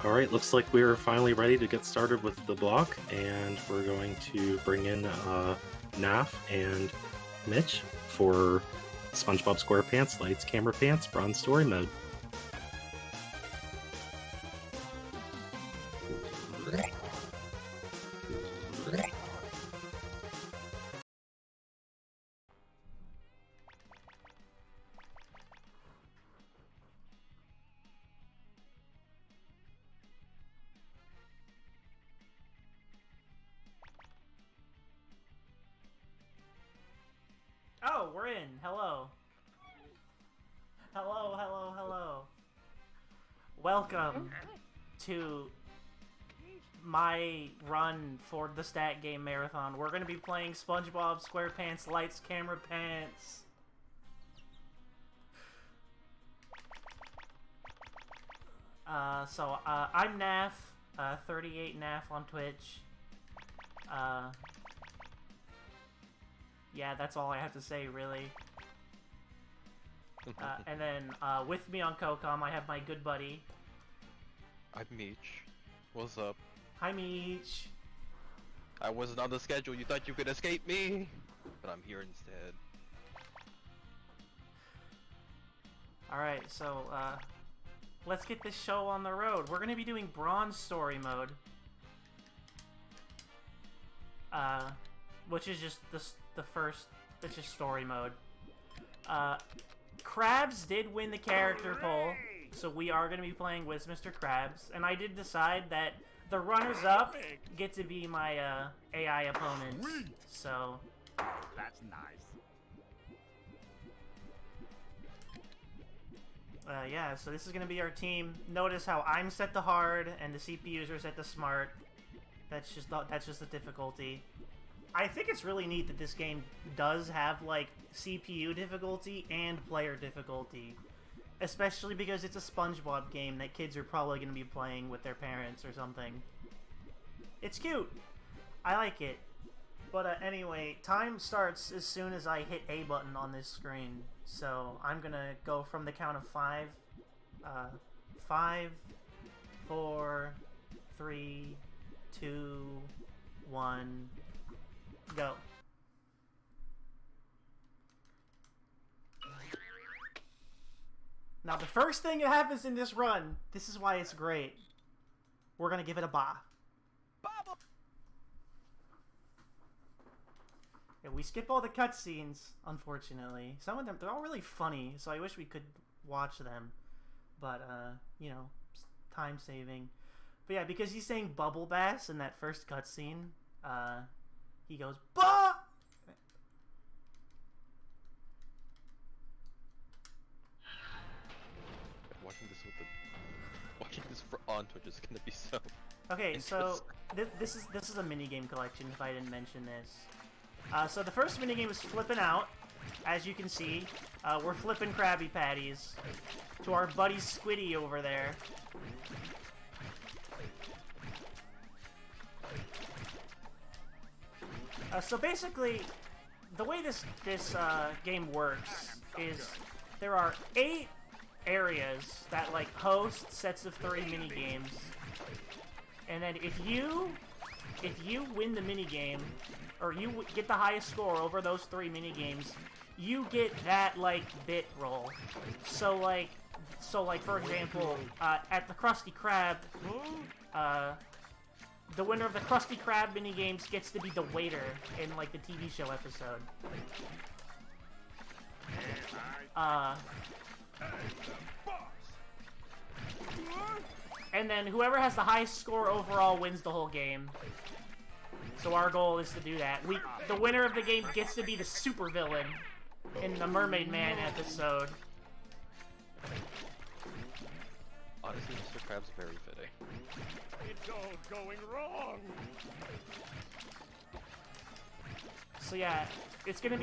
Alright, looks like we're finally ready to get started with the block, and we're going to bring in Naf and Mich for SpongeBob SquarePants Lights Camera Pants Bronze Story Mode. Oh, we're in. Hello. Hello, hello, hello. Welcome to my run for the Stat Game Marathon. We're going to be playing SpongeBob SquarePants Lights Camera Pants. I'm Naf, 38 Naf on Twitch. Yeah, that's all I have to say, really. And then, with me on Co-Comm, I have my good buddy. I'm Mich. What's up? Hi, Mich. I wasn't on the schedule, you thought you could escape me? But I'm here instead. Alright, so, let's get this show on the road. We're gonna be doing Bronze Story Mode. Which is just the first, it's just story mode. Krabs did win the character poll, so we are going to be playing with Mr. Krabs, and I did decide that the runners-up get to be my AI opponents, so... That's nice. Yeah, so this is going to be our team. Notice how I'm set to hard, and the CPUs are set to smart. That's just the difficulty. I think it's really neat that this game does have, like, CPU difficulty and player difficulty. Especially because it's a SpongeBob game that kids are probably going to be playing with their parents or something. It's cute! I like it. But anyway, time starts as soon as I hit A button on this screen. So I'm going to go from the count of 5. 5, 4, 3, 2, 1... Go. Now, the first thing that happens in this run, this is why it's great. We're gonna give it a ba. Yeah, we skip all the cutscenes, unfortunately. Some of them, they're all really funny, so I wish we could watch them. But, you know, time saving. But yeah, because he's saying Bubble Bass in that first cutscene, he goes, bah! Watching this on Twitch is gonna be so. Okay, so this is a minigame collection. If I didn't mention this, so the first minigame is flipping out. As you can see, we're flipping Krabby Patties to our buddy Squiddy over there. So basically, the way this game works is there are 8 areas that like host sets of 3 mini games, and then if you win the mini game, or you get the highest score over those 3 mini games, you get that like bit roll. So like for example, at the Krusty Krab, the winner of the Krusty Krab minigames gets to be the waiter in, like, the TV show episode. And then whoever has the highest score overall wins the whole game. So our goal is to do that. The winner of the game gets to be the supervillain in the Mermaid Man episode. Honestly, Mr. Krabs very fitting. It's all going wrong. So yeah, it's gonna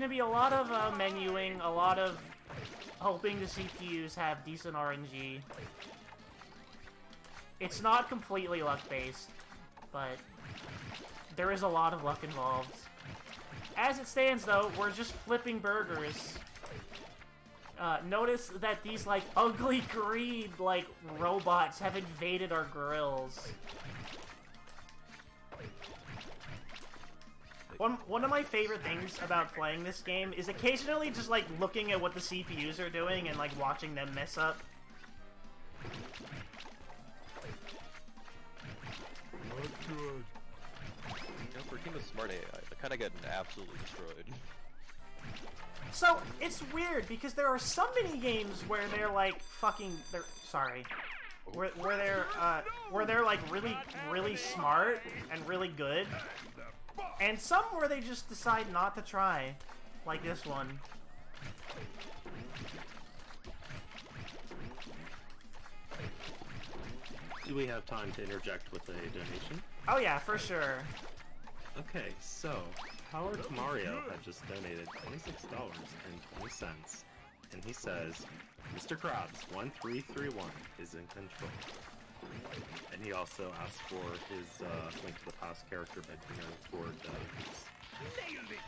be a lot of menuing, a lot of hoping the CPUs have decent RNG. It's not completely luck-based, but there is a lot of luck involved. As it stands, though, we're just flipping burgers. Notice that these, like, ugly green, like, robots have invaded our grills. One of my favorite things about playing this game is occasionally just, like, looking at what the CPUs are doing and, like, watching them mess up. Not good. You know, for a team of smart AI, they're kind of getting absolutely destroyed. So, it's weird, because there are some mini-games where they're, like, where they're, like, really smart and really good. And some where they just decide not to try. Like this one. Do we have time to interject with a donation? Oh yeah, for sure. Okay, so Howard Mario had just donated $26.20, and he says, Mr. Krabs 1331 is in control. And he also asked for his link to the past character by toward Goose. Nailed it!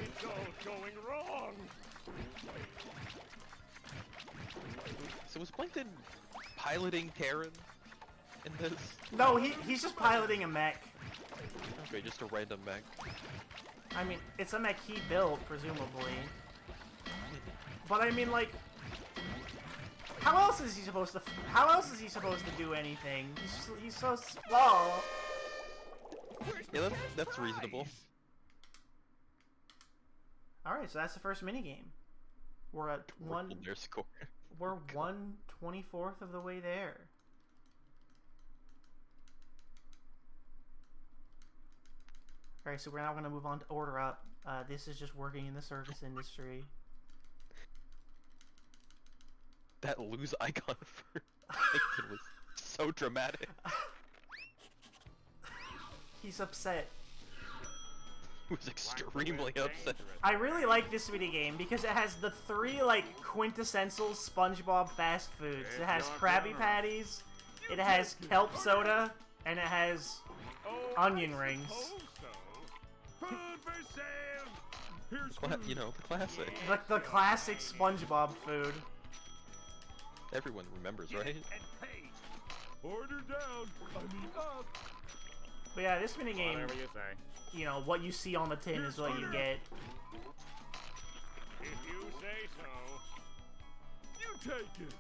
It's all going wrong! So was Plankton piloting Terran in this? No, he's just piloting a mech. Okay, just a random mech. I mean, it's a mech he built, presumably. But I mean, like, how else is he supposed to do anything? He's so small. Yeah, that's reasonable. All right, so that's the first minigame. We're at Their score. We're 1/24th of the way there. All right, so we're now going to move on to Order Up. This is just working in the service industry. That lose icon for Plankton was so dramatic. He's upset. He was extremely upset. I really like this minigame because it has the three, like, quintessential SpongeBob fast foods. It has Krabby Patties, it has kelp soda, and it has onion rings. You know, the classic. The classic SpongeBob food. Everyone remembers, right? Order down, I mean up. But yeah, this minigame, Whatever you say. you know, what you see on the tin is what you get. If you say so. You take it.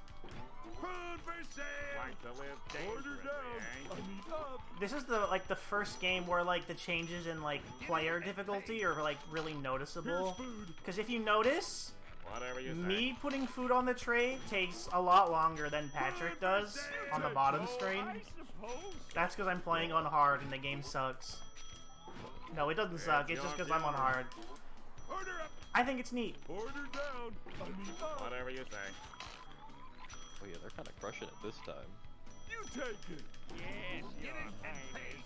Food for sale. Like to live Order down, I mean up. This is the first game where, like, the changes in, like, player difficulty are, like, really noticeable. Because if you notice, Whatever you say. me putting food on the tray takes a lot longer than Patrick does on the bottom screen. That's because I'm playing on hard and the game sucks. No, it doesn't suck, it's just because I'm on hard. Order up. I think it's neat. Order down, I mean up. Whatever you say. Oh yeah, they're kind of crushing it this time. You take it. Yes, get it and pay.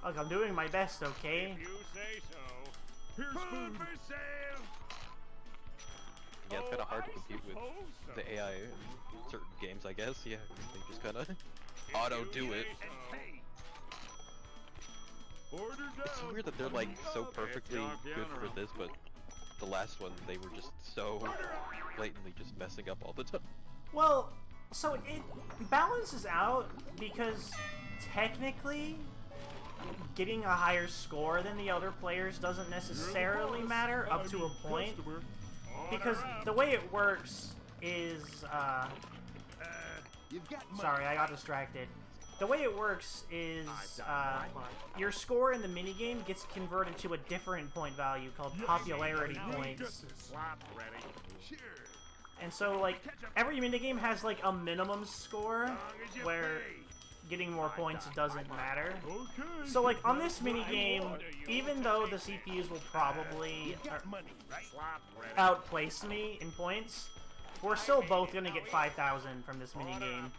Look, I'm doing my best, okay? If you say so. Here's food for sale. Yeah, it's kind of hard to compete with the AI in certain games, I guess. Yeah, 'cause they just kind of auto-do it. It's weird that they're like so perfectly good for this, but the last one, they were just so blatantly just messing up all the time. Well, so it balances out because technically getting a higher score than the other players doesn't necessarily matter up to a point. Because the way it works is, sorry, I got distracted. The way it works is, your score in the minigame gets converted to a different point value called popularity points. And so, like, every minigame has, like, a minimum score where getting more points doesn't matter. So, like, on this minigame, even though the CPUs will probably outplace me in points, we're still both gonna get 5,000 from this minigame.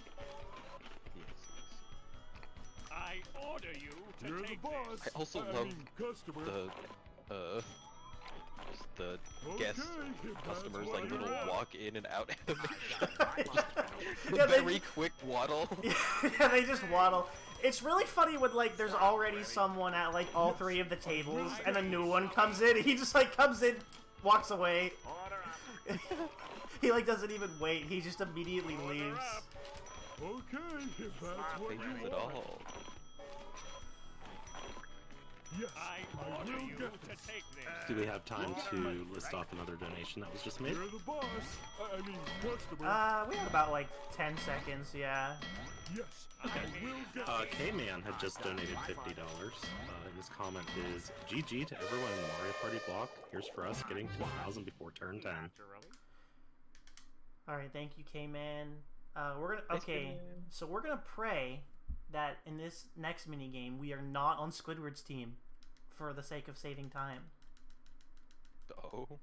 I order you to take this. I also love the guest customers, like, little walk in and out animation. Yeah, Very quick waddle. Yeah, they just waddle. It's really funny when, like, there's already someone at, like, all three of the tables, and a new one comes in, and he just, like, comes in, walks away. He like doesn't even wait. He just immediately leaves. Okay, if that's what you Patience at want. all. Yes, I will get this. Do we have time to list off another donation that was just made? You're the boss. I mean, customer. We have about like 10 seconds, yeah. Yes, Okay. I will get K-Man had just donated $50. And his comment is, GG to everyone in the Mario Party block. Here's for us getting to 1,000 before turn 10. Alright, thank you, K-Man. So we're gonna pray that in this next minigame we are not on Squidward's team for the sake of saving time. Oh.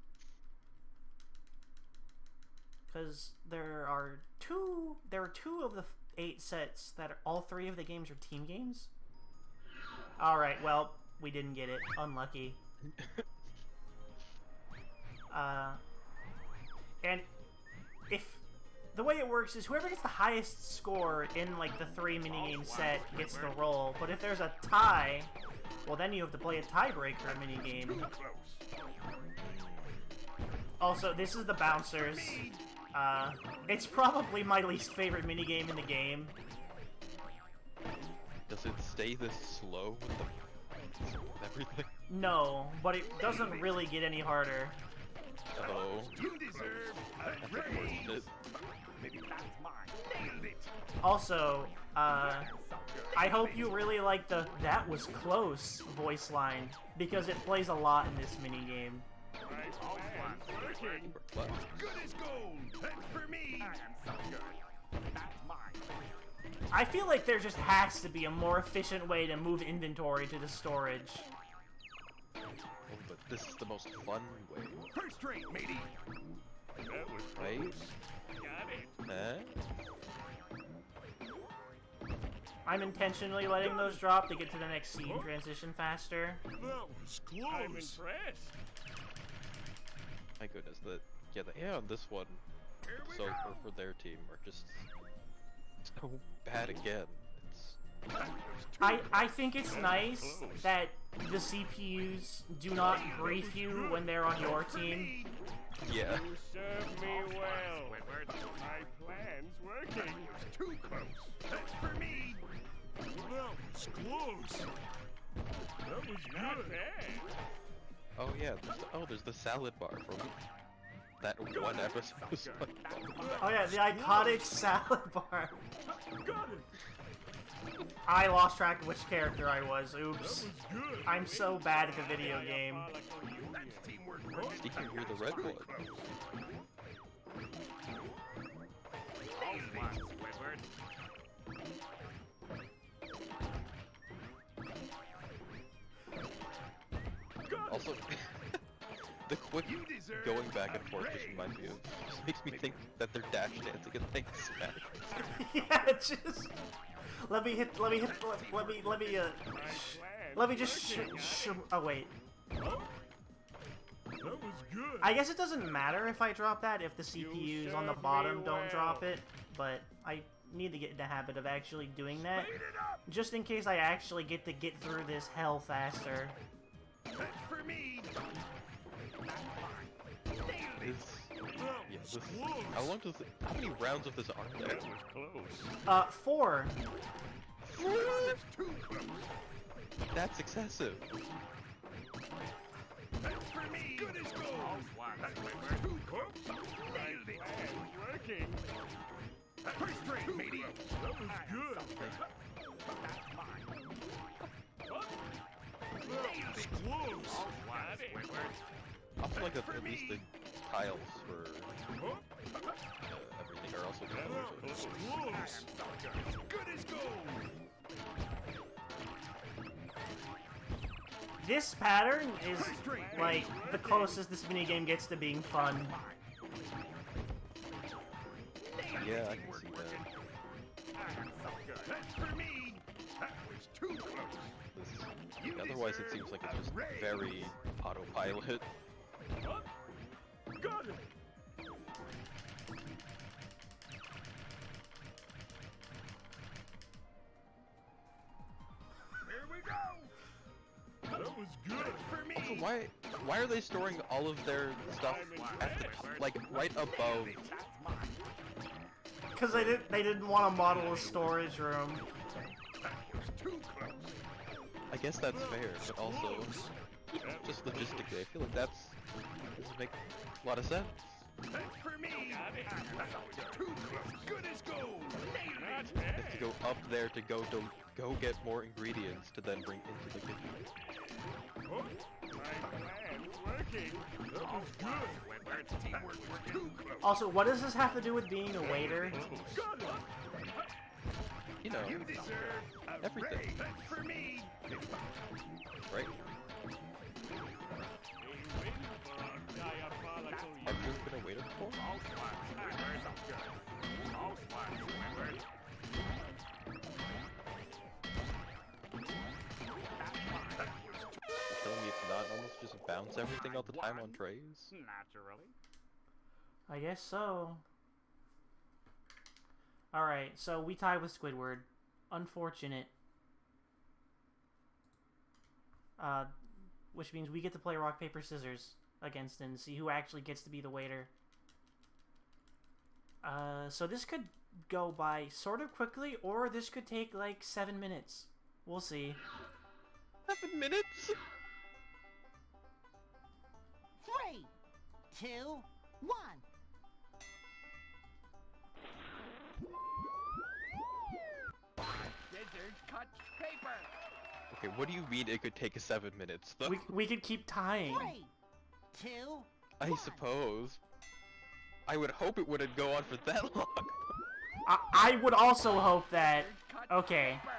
Because there are two of the 8 sets that are, all 3 of the games are team games. Alright, well, we didn't get it. Unlucky. And if the way it works is whoever gets the highest score in like the 3 minigame set gets the roll, but if there's a tie, well then you have to play a tiebreaker minigame. Also, this is the bouncers. It's probably my least favorite minigame in the game. Does it stay this slow with everything? No, but it doesn't really get any harder. Oh. You deserve a raise. Maybe that's mine. Nailed it. Also, I hope you really like the "that was close" voice line, because it plays a lot in this minigame. What? Good as gold. That's for me. I am so good. That's mine. I feel like there just has to be a more efficient way to move inventory to the storage. Oh, but this is the most fun way, First rate, matey. That was right? got it. Huh? I'm intentionally letting those drop to get to the next scene transition faster. That was close. I'm impressed. My goodness, on this one, so for their team are just so bad again. I think it's nice that the CPUs do not grief you when they're on your team. Yeah. You served me well. My plan's working. Too close. That's for me. That was close. That was good. Oh yeah. There's the salad bar from that one episode of SpongeBob. Oh yeah, the iconic salad bar. Got it. I lost track of which character I was. Oops. That was good. I'm so bad at the video game. That's teamwork. Did you hear the red one? Also, the quick going back and forth just reminds me of, just makes me think that they're dash dancing and things smash. Yeah, just let me just oh wait. That was good. I guess it doesn't matter if I drop that if the CPUs on the bottom don't drop it, but I need to get in the habit of actually doing that, just in case I actually get through this hell faster. That's for me. How many rounds of this are there? Close. 4. That's too close. That's excessive. That's for me. Good as gold. That's too close. Nailed it. Working. First rate, matey. That was good. That's mine. That was close. Got it. I feel like that at least the tiles for everything are also That was close. Good as gold. This pattern is like the closest this minigame gets to being fun. Yeah, I can see that. That's for me. That was too close. Otherwise, it seems like it's just very autopilot. Got it. Here we go. That was good. For me. Also, why are they storing all of their stuff at the top, like right above? Because they didn't want to model a storage room. I guess that's fair, but also just logistically, I feel like doesn't make a lot of sense. For me. Too close. Good as gold. You have to go up there to go get more ingredients to then bring into the kitchen. Oh, my plan's working. That was good. Where it's teamwork working. Too close. Also, what does this have to do with being a waiter? Got it. You know, You deserve a everything. raise. For me. Right? Have you been a waiter before? You're telling me it's not almost just bounce everything all the time on trays? Naturally. I guess so. Alright, so we tie with Squidward. Unfortunate. Which means we get to play rock, paper, scissors against him to see who actually gets to be the waiter. So this could go by sort of quickly, or this could take like 7 minutes. We'll see. 7 minutes? 3, 2, 1. Scissors cut paper. Okay, what do you mean it could take 7 minutes? Though? We could keep tying. 3, 2, I 1. suppose. I would hope it wouldn't go on for that long. I would also hope that... Cut Okay, paper.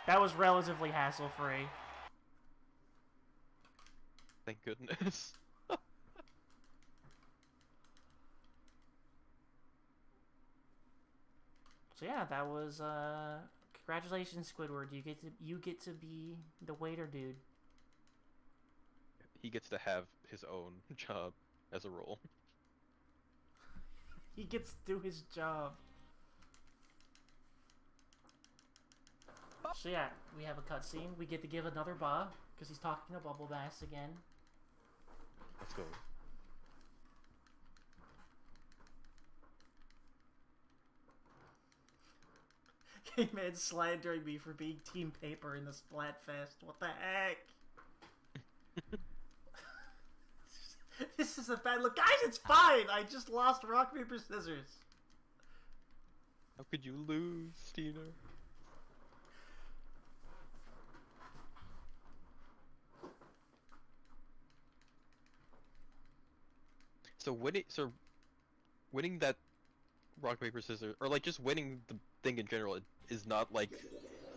that was relatively hassle-free. Thank goodness. So yeah, that was congratulations, Squidward. You get to be the waiter dude. He gets to have his own job as a role. He gets to do his job. So yeah, we have a cutscene. We get to give another ba because he's talking to Bubble Bass again. Let's go. Hey man, slandering me for being Team Paper in the Splatfest. What the heck? This is a bad look. Guys, it's fine! I just lost rock, paper, scissors. How could you lose, Tina? So winning that rock, paper, scissors, or like just winning the thing in general is not like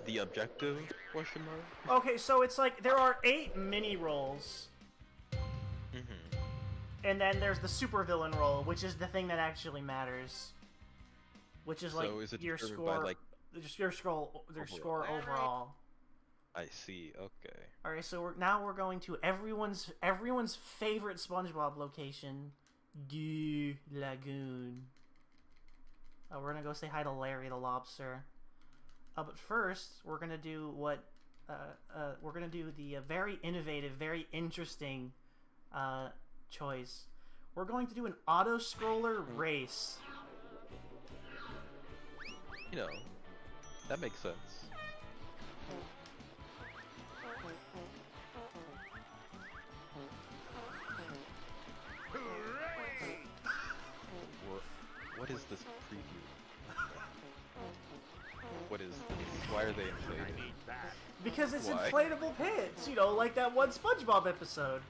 the objective, question mark? Okay, so it's like there are 8 mini roles. Mm-hmm. And then there's the supervillain role, which is the thing that actually matters. Which is like So is it your determined score, by, like, your score overall. I see, okay. Alright, so we're going to everyone's favorite SpongeBob location, Du Lagoon. We're gonna go say hi to Larry the Lobster. But first, we're gonna do the very innovative, very interesting choice. We're going to do an auto-scroller race. You know, that makes sense. Hooray! What is this preview? What is this? Why are they inflated? Need that. Because it's Why? inflatable pants, you know, like that one SpongeBob episode.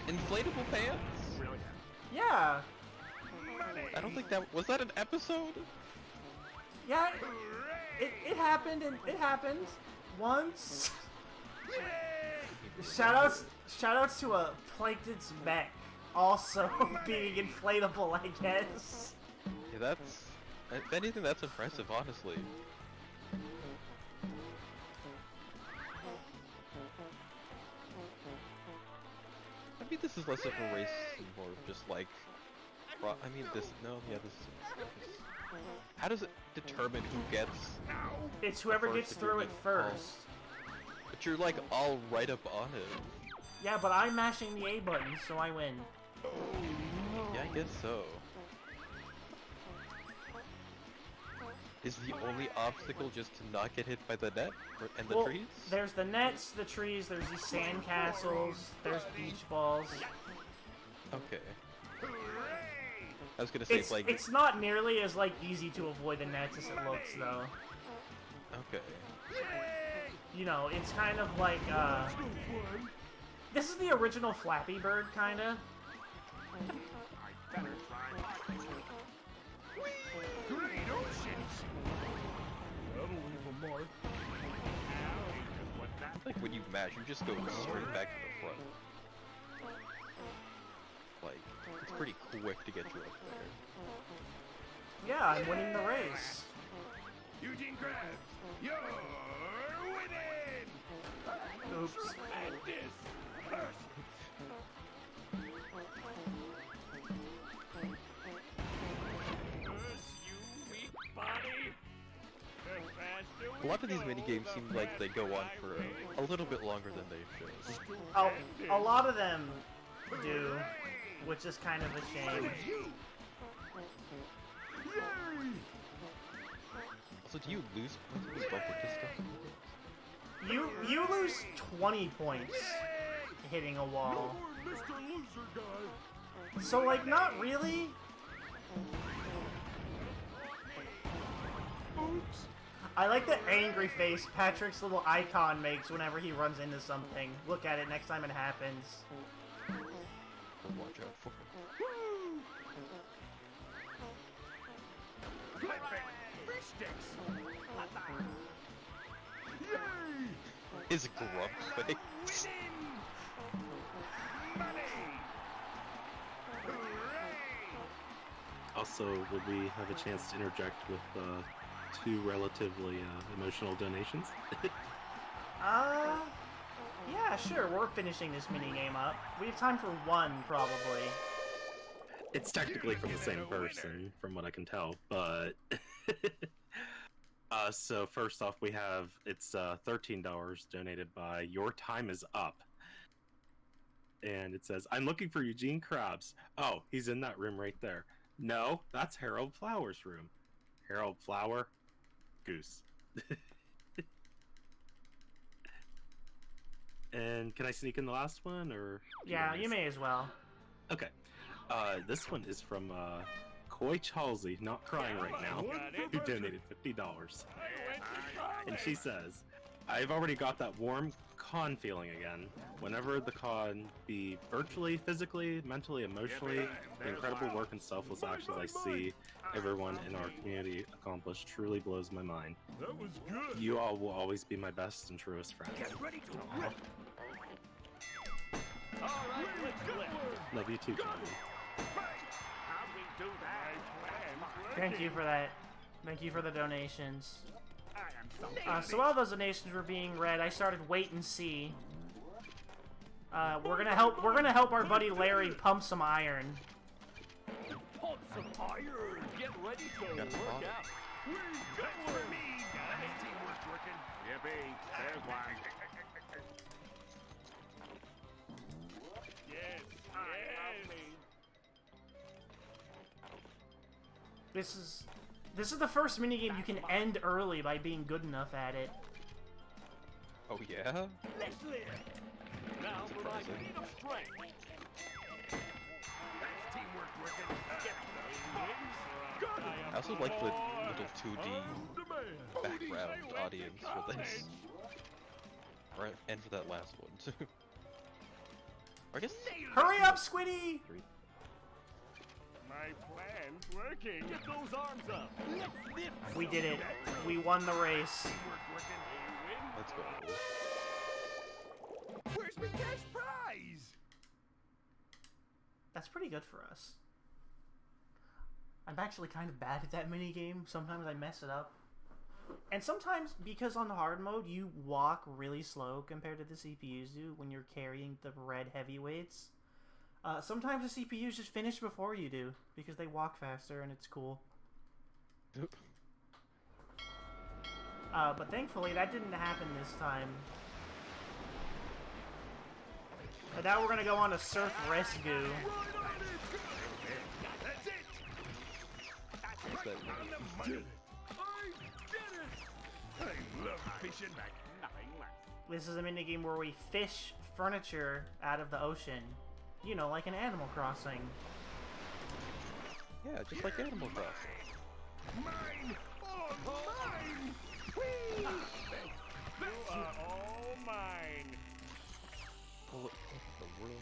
Inflatable pants? Brilliant. Yeah. I don't think that was that an episode? Yeah, Hooray! it happened, and it happened once. Yay! Shoutouts to a Plankton's mech also being inflatable, I guess. Yeah, that's... If anything, that's impressive, honestly. I mean, this is less of a race and more of just like... I mean, this... No, yeah, this is... How does it determine who gets... It's whoever First gets if through you're it in- first. But you're like all right up on it. Yeah, but I'm mashing the A button, so I win. Yeah, I guess so. Is the only obstacle just to not get hit by the net and the Well, trees? there's the nets, the trees, there's these sand castles, there's beach balls. Okay. I was gonna say, like... It's not nearly as, like, easy to avoid the nets as it looks, though. Okay. You know, it's kind of like, this is the original Flappy Bird, kinda. Great oceans! That'll leave a mark. Like when you mash, you just go straight back to the front. Like, it's pretty quick to get you up there. Yeah, I'm winning the race. Eugene Krabs, you're winning! Oops. And this first. You weak body. A lot of these minigames seem like they go on for a little bit longer than they should. A lot of them do, which is kind of a shame. So do you lose points with bumper to stuff? You lose 20 points hitting a wall. Mr. Loser Guy. So, like, not really. Oops. I like the angry face Patrick's little icon makes whenever he runs into something. Look at it next time it happens. Watch out for it. Fish sticks. Yay! His grump face. Also, would we have a chance to interject with two relatively emotional donations? Yeah, sure, we're finishing this minigame up. We have time for one, probably. It's technically from the same person, from what I can tell, but... so first off, we have, it's $13 donated by Your Time Is Up. And it says, I'm looking for Eugene Krabs. Oh, he's in that room right there. No, that's Harold Flower's room. Harold Flower, Goose. And can I sneak in the last one, or? Yeah, you may as well. Okay. This one is from Koi Chalsey, not crying right now, who donated $50. And she says, I've already got that warm con feeling again. Whenever the con be virtually, physically, mentally, emotionally, the incredible work and selfless actions I see everyone in our community accomplish truly blows my mind. That was good. You all will always be my best and truest friends. Get ready to rip. All right, let's go. Love you too, Toady. How we do that? Thank you for that. Thank you for the donations. I am so So while those donations were being read, I started wait and see. We're gonna help our buddy Larry pump some iron. Pump some iron. Get ready to Got a work lot. out. Good for me, guys. Teamwork's working. Yippee. There's one. Yes. I love me. This is the first minigame you can end early by being good enough at it. Oh yeah? Let's live. Now for my Surprising. feat of strength. That's teamwork working. Get I also like the little 2D background audience for this. Right, and for that last one too. Or I guess Hurry up, Squiddy! 3. My plan's working. Get those arms up. Let's lift. We did it. We won the race. Teamwork working. A win. Let's go. Where's my cash prize? That's pretty good for us. I'm actually kind of bad at that minigame. Sometimes I mess it up. And sometimes, because on the hard mode, you walk really slow compared to the CPUs do when you're carrying the red heavyweights. Sometimes the CPUs just finish before you do, because they walk faster and it's cool. But thankfully, that didn't happen this time. And now we're gonna go on a surf rescue. That's it. What's that? On the money. I did it. I love fishing. Nothing less. This is a minigame where we fish furniture out of the ocean. You know, like an Animal Crossing. Yeah, just like Animal Crossing. Mine. All mine. Whee! You are all mine. What the world?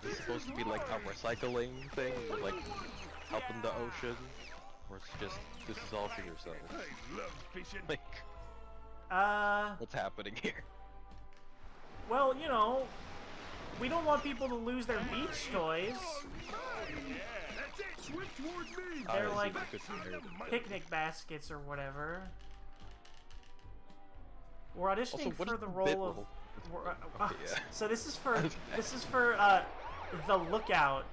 Is it supposed to be like a recycling thing, with like helping the ocean, or it's just this is all for yourself? I love fishing. Like, what's happening here? Well, you know, we don't want people to lose their beach toys. Yeah, that's it. Swim toward me. They're it's like good for you. picnic baskets or whatever. We're auditioning Also, what for is the the role bit of. role? we're- Okay, yeah. So this is for the lookout.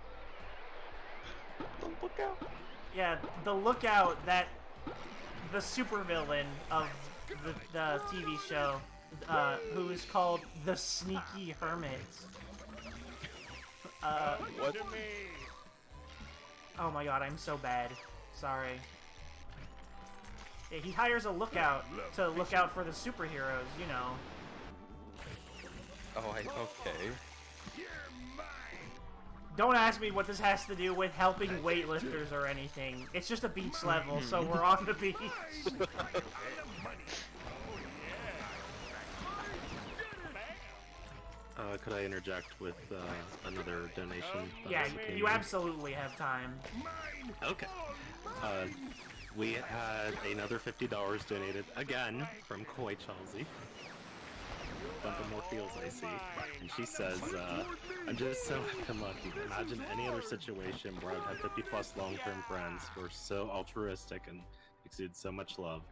Don't look out! Yeah, the lookout that the supervillain of the TV show, who is called the Sneaky Hermit. What? To me. Oh my god, I'm so bad. Sorry. Yeah, he hires a lookout to look out for the superheroes, you know. Oh, okay. You're mine. Don't ask me what this has to do with helping weightlifters or anything. It's just a beach level, so we're on the beach. On the money. Oh yeah. Could I interject with another donation? that Yeah, also came you in? absolutely have time. Mine. Okay. We had another $50 donated again from Koi Chelsea. Bumping more feels, I see. And she says, I'm just so lucky. Imagine any other situation where I'd have 50 plus long-term friends who are so altruistic and exude so much love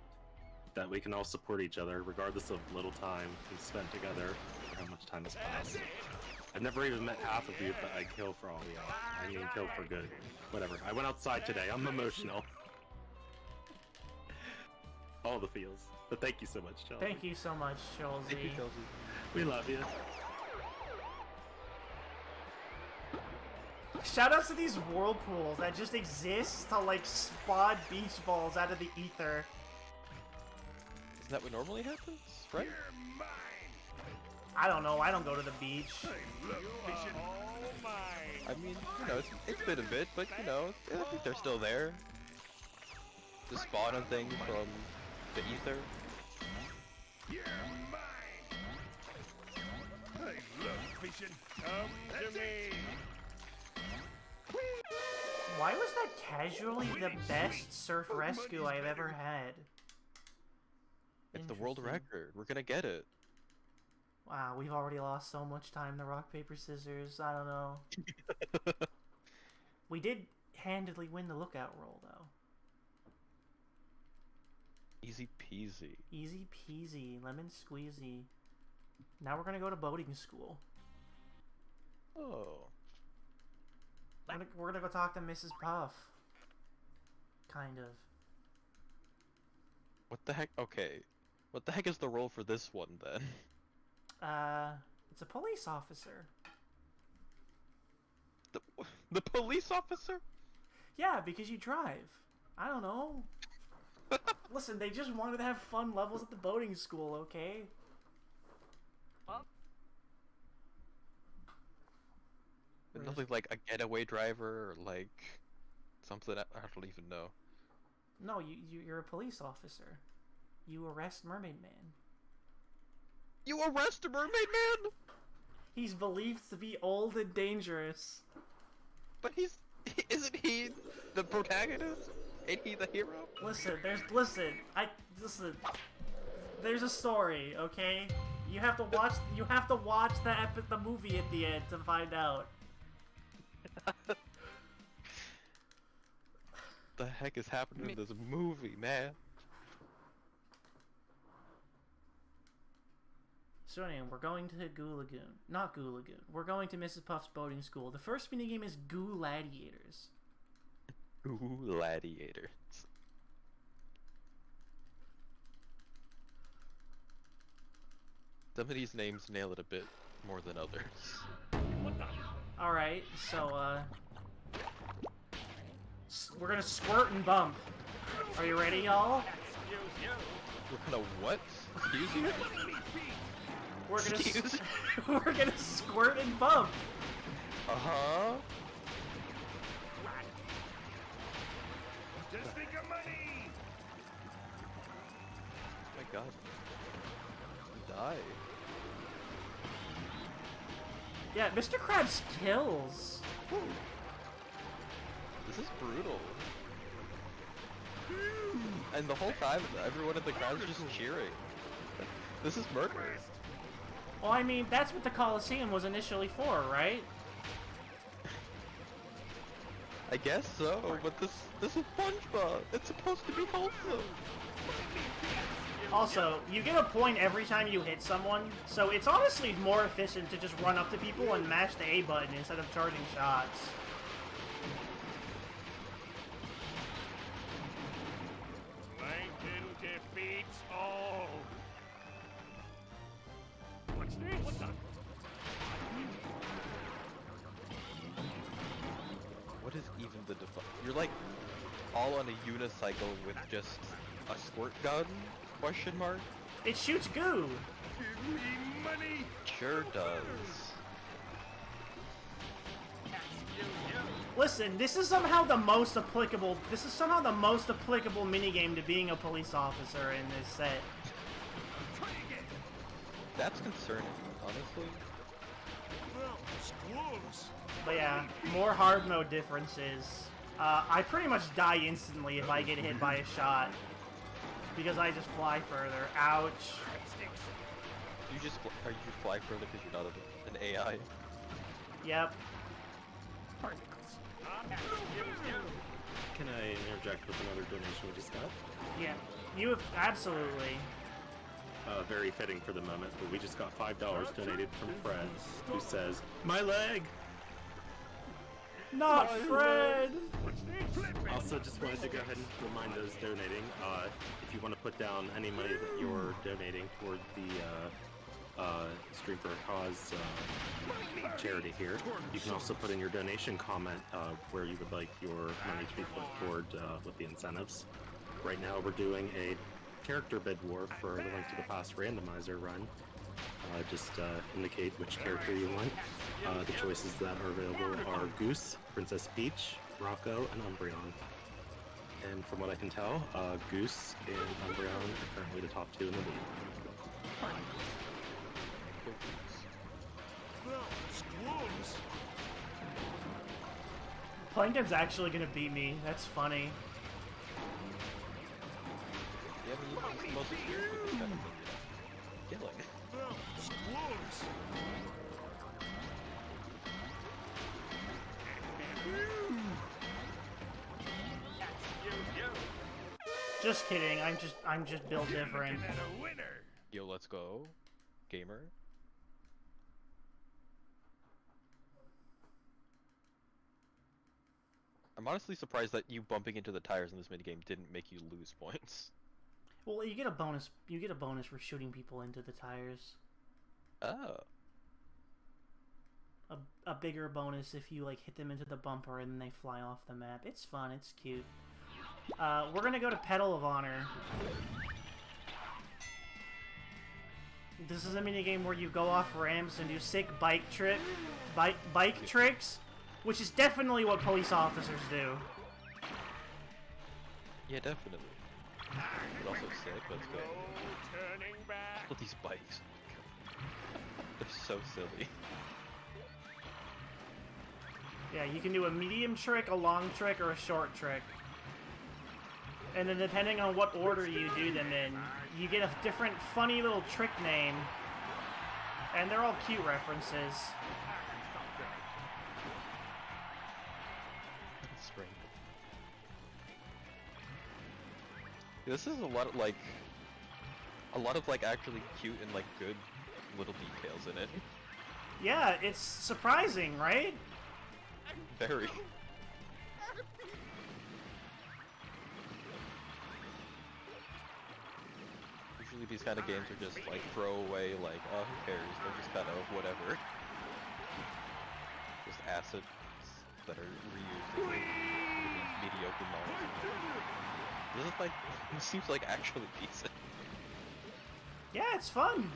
that we can all support each other regardless of little time we've spent together or how much time has passed. I've never even met half of you, but I kill for all of you. I mean, kill for good. Whatever. I went outside today. I'm emotional. All the feels. But thank you so much, Chelsea. Thank you so much, Thank you, Chelsea. Chelsea. We love you. Shout outs to these whirlpools that just exist to like spawn beach balls out of the ether. Isn't that what normally happens, right? You're mine. I don't know, I don't go to the beach. I love fishing. All mine. I mean, you know, it's been a bit, but you know, I think they're still there. The spawn on thing from the ether. You're mine. I love fishing. Come to me. Why was that casually the best surf rescue I've ever had? It's the world Interesting. record. We're gonna get it. Wow, we've already lost so much time to rock, paper, scissors. I don't know. We did handedly win the lookout role, though. Easy peasy. Easy peasy, lemon squeezy. Now we're gonna go to boating school. Oh. We're gonna go talk to Mrs. Puff. Kind of. What the heck? Okay. What the heck is the role for this one then? It's a police officer. The police officer? Yeah, because you drive. I don't know. Listen, they just wanted to have fun levels at the boating school, okay? There's nothing like a getaway driver or like something I don't even know. No, you're a police officer. You arrest Mermaid Man. You arrest a mermaid man? He's believed to be old and dangerous. But isn't he the protagonist? Ain't he the hero? Listen, there's a story, okay? You have to watch the movie at the end to find out. The heck is happening in this movie, man? So anyway, we're going to Goo Lagoon. Not Goo Lagoon. We're going to Mrs. Puff's boating school. The first minigame is Goo Gladiators. Ooh, gladiators. Some of these names nail it a bit more than others. Alright, so, we're gonna squirt and bump. Are you ready, y'all? We're gonna what? Excuse you? We're gonna Excuse? we're gonna squirt and bump. Uh-huh. Just think of money. Oh my god. Die. Yeah, Mr. Krabs kills. This is brutal. And the whole time, everyone in the crowd is just cheering. This is murder. Well, I mean, that's what the Coliseum was initially for, right? I guess so, but this is SpongeBob. It's supposed to be wholesome. Also, you get a point every time you hit someone, so it's honestly more efficient to just run up to people and mash the A button instead of charging shots. Plankton defeats all. What's this? What's up? What is even the You're like all on a unicycle with just a squirt gun? Question mark? It shoots goo! Give me money. Sure does. Listen, this is somehow the most applicable minigame to being a police officer in this set. That's concerning, honestly. Well, squoves. But yeah, more hard mode differences. I pretty much die instantly if I get hit by a shot. Because I just fly further. Ouch. You fly further because you're not an AI. Yep. Can I interject with another donation we just got? Yeah. You have absolutely. Very fitting for the moment, but we just got $5 donated from Fred, who says, "My leg!" Not Fred! Also, just wanted to go ahead and remind those donating, if you want to put down any money that you're donating toward the Stream for a Cause charity here, you can also put in your donation comment where you would like your money to be put toward with the incentives. Right now we're doing a character bid war for the Link to the Past randomizer run. Just indicate which character you want. The choices that are available are Goose, Princess Peach, Rocco, and Umbreon. And from what I can tell, Goose and Umbreon are currently the top two in the league. Well, squoves. Plankton's actually gonna beat me. That's funny. Yeah, I mean, he's the most experienced with this kind of thing, you know? Killing. Well, squoves. Just kidding. I'm just built different. Looking at a winner. Yo, let's go. Gamer. I'm honestly surprised that you bumping into the tires in this minigame didn't make you lose points. Well, you get a bonus. You get a bonus for shooting people into the tires. Oh. A bigger bonus if you like hit them into the bumper and then they fly off the map. It's fun. It's cute. We're gonna go to Pedal of Honor. This is a minigame where you go off ramps and do sick bike tricks, which is definitely what police officers do. Yeah, definitely. But also sick, let's go. No turning back. Look at these bikes. They're so silly. Yeah, you can do a medium trick, a long trick, or a short trick. And then depending on what order you do them in, you get a different funny little trick name. And they're all cute references. Spring. This is a lot of like actually cute and like good little details in it. Yeah, it's surprising, right? Very. Usually these kind of games are just like throwaway, like, oh, who cares? They're just kind of whatever. Just assets that are reused in really mediocre models. This is like, it seems like actually decent. Yeah, it's fun.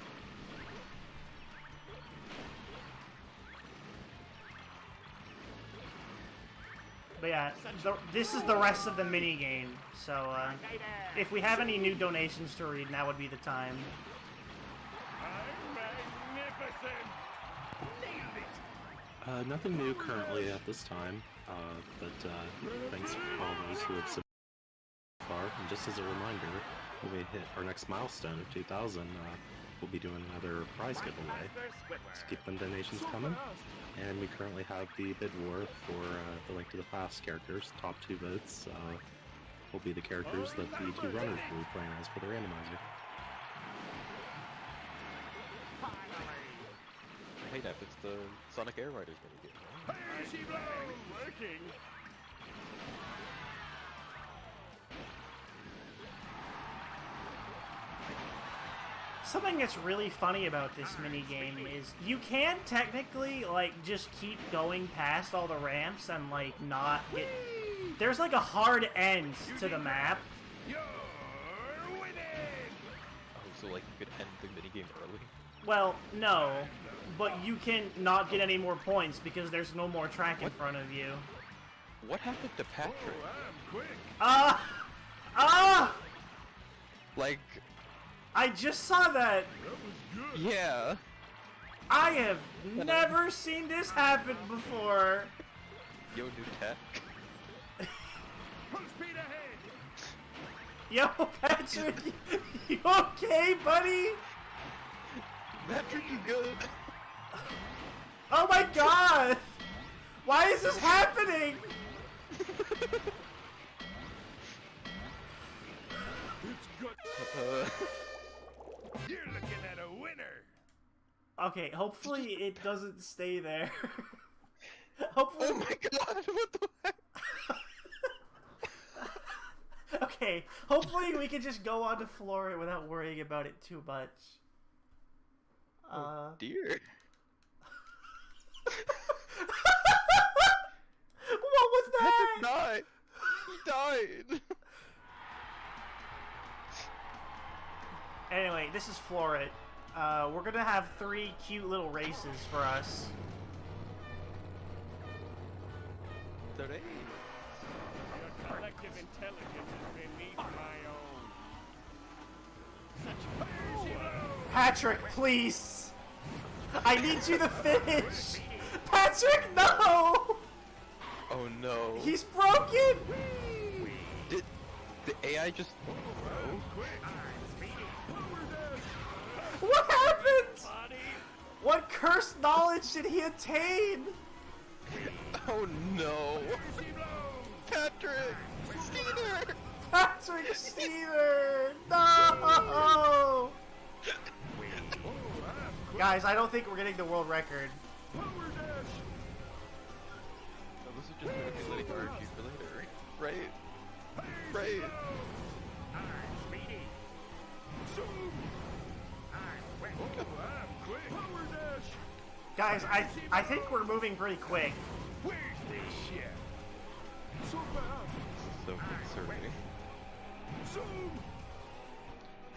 But yeah, this is the rest of the mini game. So if we have any new donations to read, now would be the time. Magnificent! Nothing new currently at this time, but thanks for all those who have submitted so far. And just as a reminder, when we hit our next milestone of 2,000, we'll be doing another prize giveaway. So keep them donations coming. And we currently have the bid war for the Link to the Past characters. Top 2 votes will be the characters that the 2 runners will be playing as for the randomizer. Hey, Nep, it's the Sonic Air Riders minigame, right? Hey, she blows! Working! Something that's really funny about this mini game is you can technically like just keep going past all the ramps and like not get. There's like a hard end to the map. You're winning! Oh, so like you could end the minigame early? Well, no, but you can not get any more points because there's no more track in front of you. What happened to Patrick? I'm quick! Like, I just saw that. That was good! yeah. I have never seen this happen before. Yo, new tech. Full speed ahead! Yo, Patrick, you okay, buddy? Patrick, you good? Oh my god! Why is this happening? It's good! You're looking at a winner! Okay, hopefully it doesn't stay there. Hopefully. Oh my god, what the heck? Okay, hopefully we can just go on to Florida without worrying about it too much. Oh dear. What was that? Patrick died! He died! Anyway, this is Florida. We're gonna have 3 cute little races for us. Today. Your collective intelligence is beneath my own. Such fire she blows! Patrick, please! I need you to finish! Patrick, no! Oh no. He's broken! Did the AI just grow? What happened? What cursed knowledge did he attain? Oh no. Patrick! Steiner! Patrick Steiner! No! Guys, I don't think we're getting the world record. Oh, this is just gonna be letting RFU for later. Right? Right. Guys, I think we're moving pretty quick. Where's this shit? So fast! So concerning. Zoom!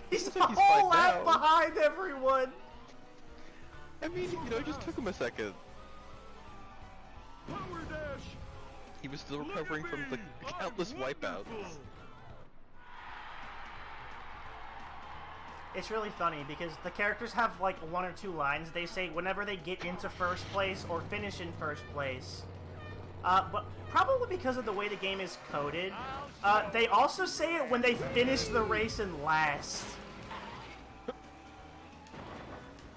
He's Looks a like he's whole fine lap now. behind everyone! I mean, you know, it just took him a second. Power dash! He was still recovering from the countless wipeouts. It's really funny because the characters have like 1 or 2 lines they say whenever they get into first place or finish in first place. But probably because of the way the game is coded, they also say it when they finish the race in last.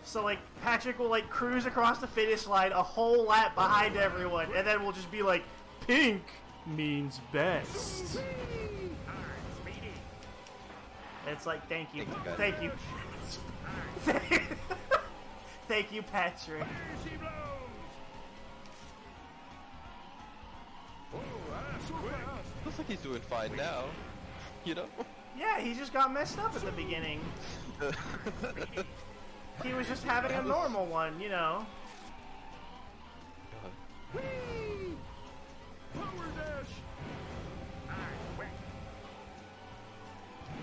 So like Patrick will like cruise across the finish line a whole lap behind everyone, and then we'll just be like, pink means best. It's like, thank you, thank you, thank you, Patrick. She blows! Oh, so fast! Looks like he's doing fine now. You know? Yeah, he just got messed up at the beginning. He was just having a normal one, you know. Whee! Power dash!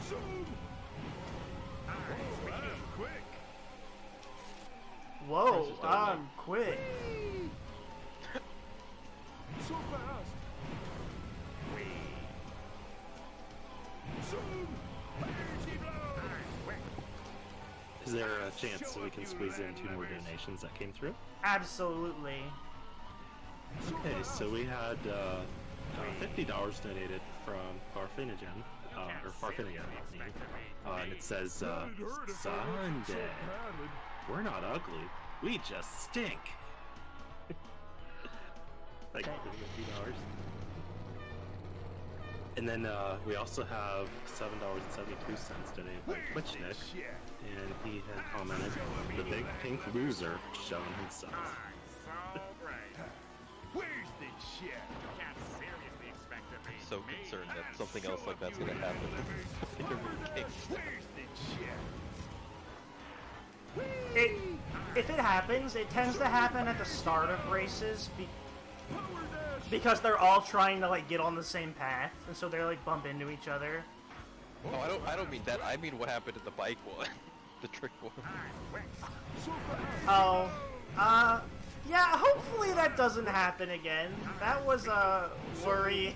Zoom! Oh, I'm quick! Whoa, I'm quick. Whee! So fast! Zoom! Energy blow! Is there a chance so we can squeeze in 2 more donations that came through? Absolutely. Okay, so we had $50 donated from Farfinigan, or Farfinigan, and it says, Sunday. We're not ugly, we just stink. Thank you for the $50. And then we also have $7.72 donated by Twitch Nick, and he had commented, "The big pink loser showing himself." Where's the chef? Can't seriously expect to be So concerned that something else like that's gonna happen. Where's the chef? If it happens, it tends to happen at the start of races because they're all trying to like get on the same path, and so they're like bump into each other. Oh, I don't mean that. I mean what happened at the bike one, the trick one. Oh, yeah. Hopefully that doesn't happen again. That was worrying.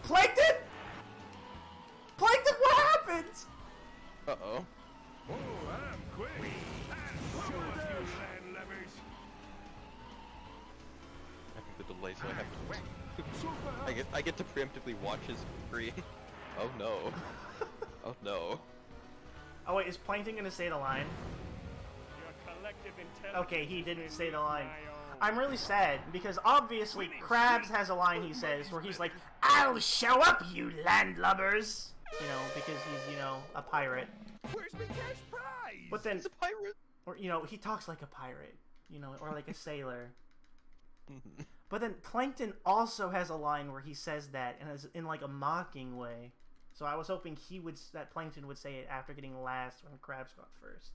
Plankton! Plankton, what happened? Uh-oh. Oh, I'm quick. Show you land lubbers. I think the delay, so I have to. I get to preemptively watch his screen. Oh no. Oh no. Oh wait, is Plankton gonna say the line? Okay, he didn't say the line. I'm really sad, because obviously Krabs has a line he says where he's like, "I'll show up, you landlubbers!" You know, because he's, you know, a pirate. Where's my cash prize? But then, He's a pirate. or, you know, he talks like a pirate, you know, or like a sailor. But then Plankton also has a line where he says that, and is in like a mocking way. So I was hoping that Plankton would say it after getting last when Krabs got first.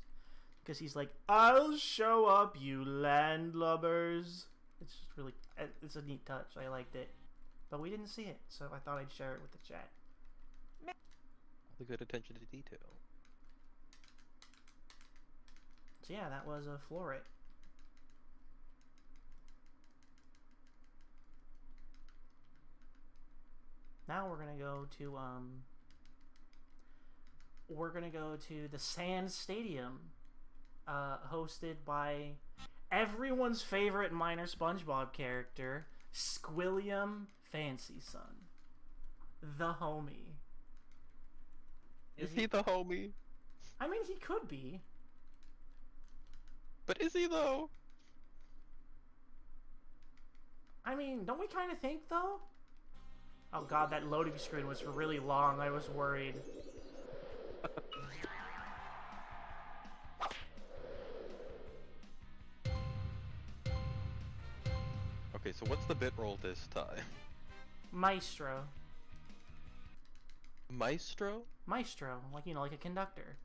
Because he's like, "I'll show up, you landlubbers." It's just really, it's a neat touch. I liked it. But we didn't see it, so I thought I'd share it with the chat. All the good attention to detail. So yeah, that was a Floret. Now we're gonna go to the Sand Stadium, hosted by everyone's favorite minor SpongeBob character, Squilliam Fancy Son, the homie. Is he the homie? I mean, he could be. But is he though? I mean, don't we kind of think though? Oh god, that loading screen was really long. I was worried. Okay, so what's the bit roll this time? Maestro. Maestro? Maestro, like, you know, like a conductor.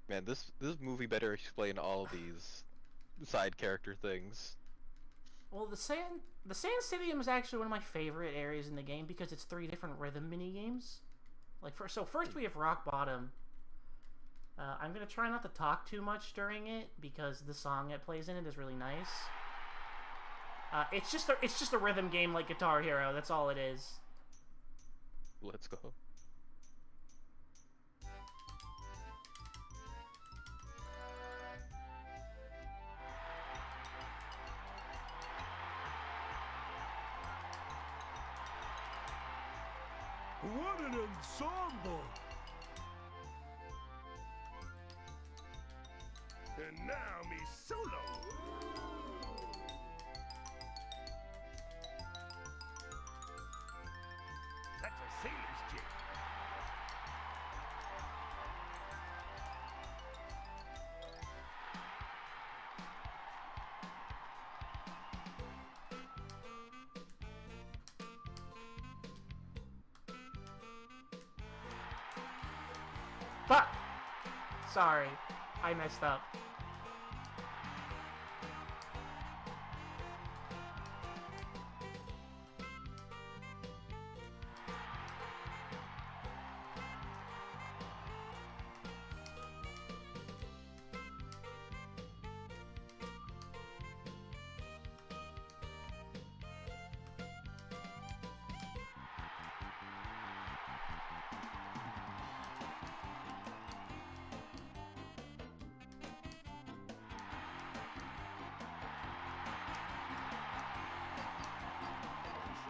Man, this movie better explain all these side character things. Well, the Sand Stadium is actually one of my favorite areas in the game because it's 3 different rhythm mini games. Like, first we have Rock Bottom. I'm gonna try not to talk too much during it because the song it plays in it is really nice. It's just a rhythm game like Guitar Hero. That's all it is. Let's go. What an ensemble! And now me solo! That's a sailor's jig. Fuck! Sorry, I messed up.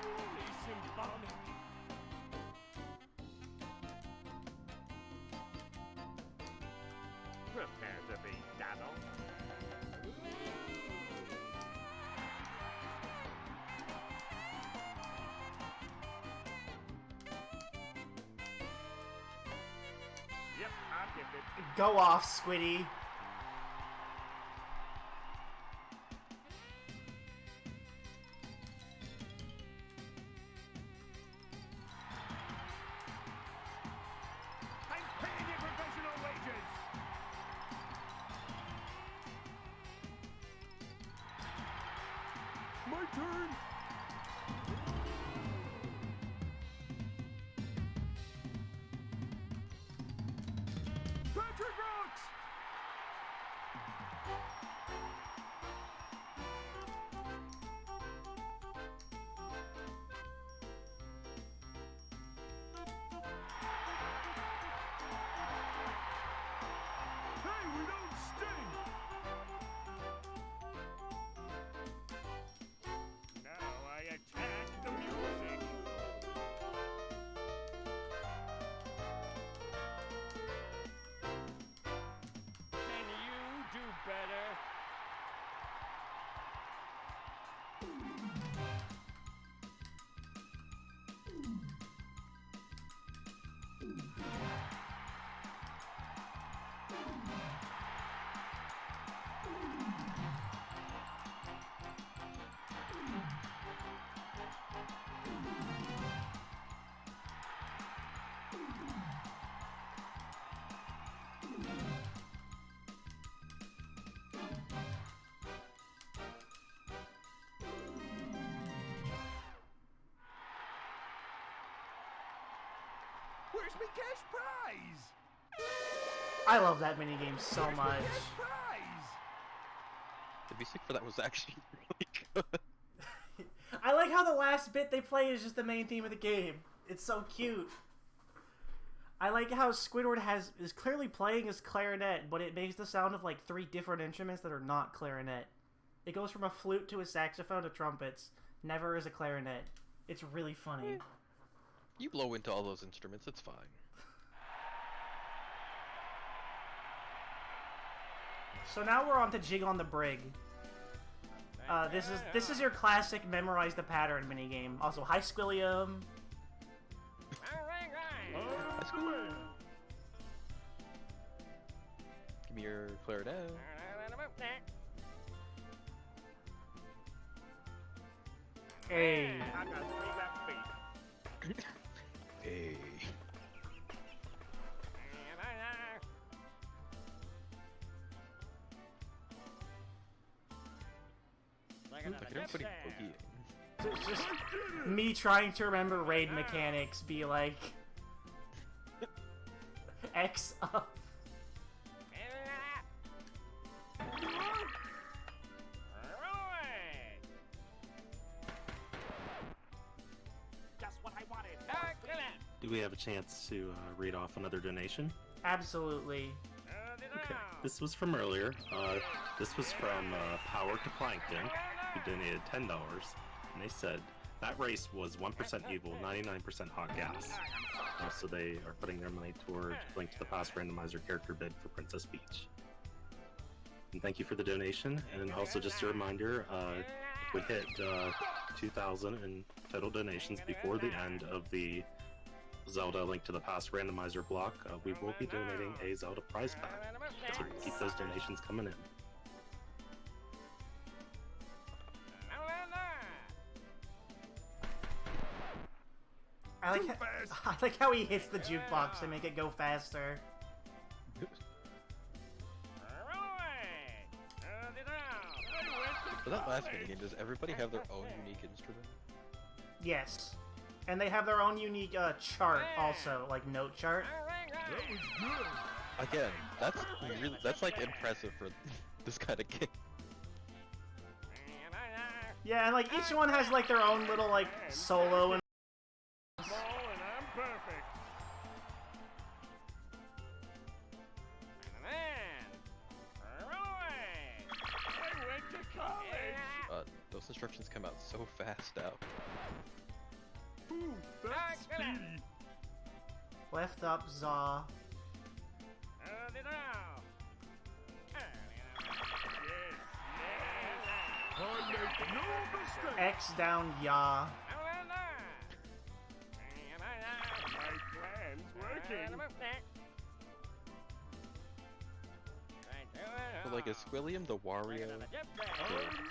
Truly symbolic. Prepare to be dazzled. Yep, I'm gifted. Go off, Squiddy. I'm paying you professional wages. My turn. Patrick Rocks. Hey, we don't sting. Now I attack the music. Can you do better? Where's my cash prize? I love that minigame so Where's my much. cash prize? The music for that was actually really good. I like how the last bit they play is just the main theme of the game. It's so cute. I like how Squidward is clearly playing his clarinet, but it makes the sound of like 3 different instruments that are not clarinet. It goes from a flute to a saxophone to trumpets, never as a clarinet. It's really funny. You blow into all those instruments, it's fine. So now we're on to Jig on the Brig. This is your classic memorize the pattern minigame. Also, hi Squilliam. That's cool. Give me your clarinet. Hey. I got 3 left feet. Hey. Like Like everybody boogie. It's just me trying to remember raid mechanics be like X up. Just what I wanted. Do we have a chance to read off another donation? Absolutely. Okay, this was from earlier. This was from Power to Plankton, who donated $10, and they said that race was 1% evil, 99% hot gas. So they are putting their money toward Link to the Past randomizer character bid for Princess Peach. And thank you for the donation. And also just a reminder, if we hit 2,000 in total donations before the end of the Zelda Link to the Past randomizer block, we will be donating a Zelda prize pack. So keep those donations coming in. I like how he hits the jukebox to make it go faster. For that last minigame, does everybody have their own unique instrument? Yes. And they have their own unique chart also, like note chart. That was good. Again, that's like impressive for this kind of game. Yeah, and like each one has like their own little like solo and Ball and I'm perfect. I went to college. Those instructions come out so fast now. Ooh, that's speedy. left up za. I make no mistake. X down ya. My plan's working. So like, is Squilliam the Wario? The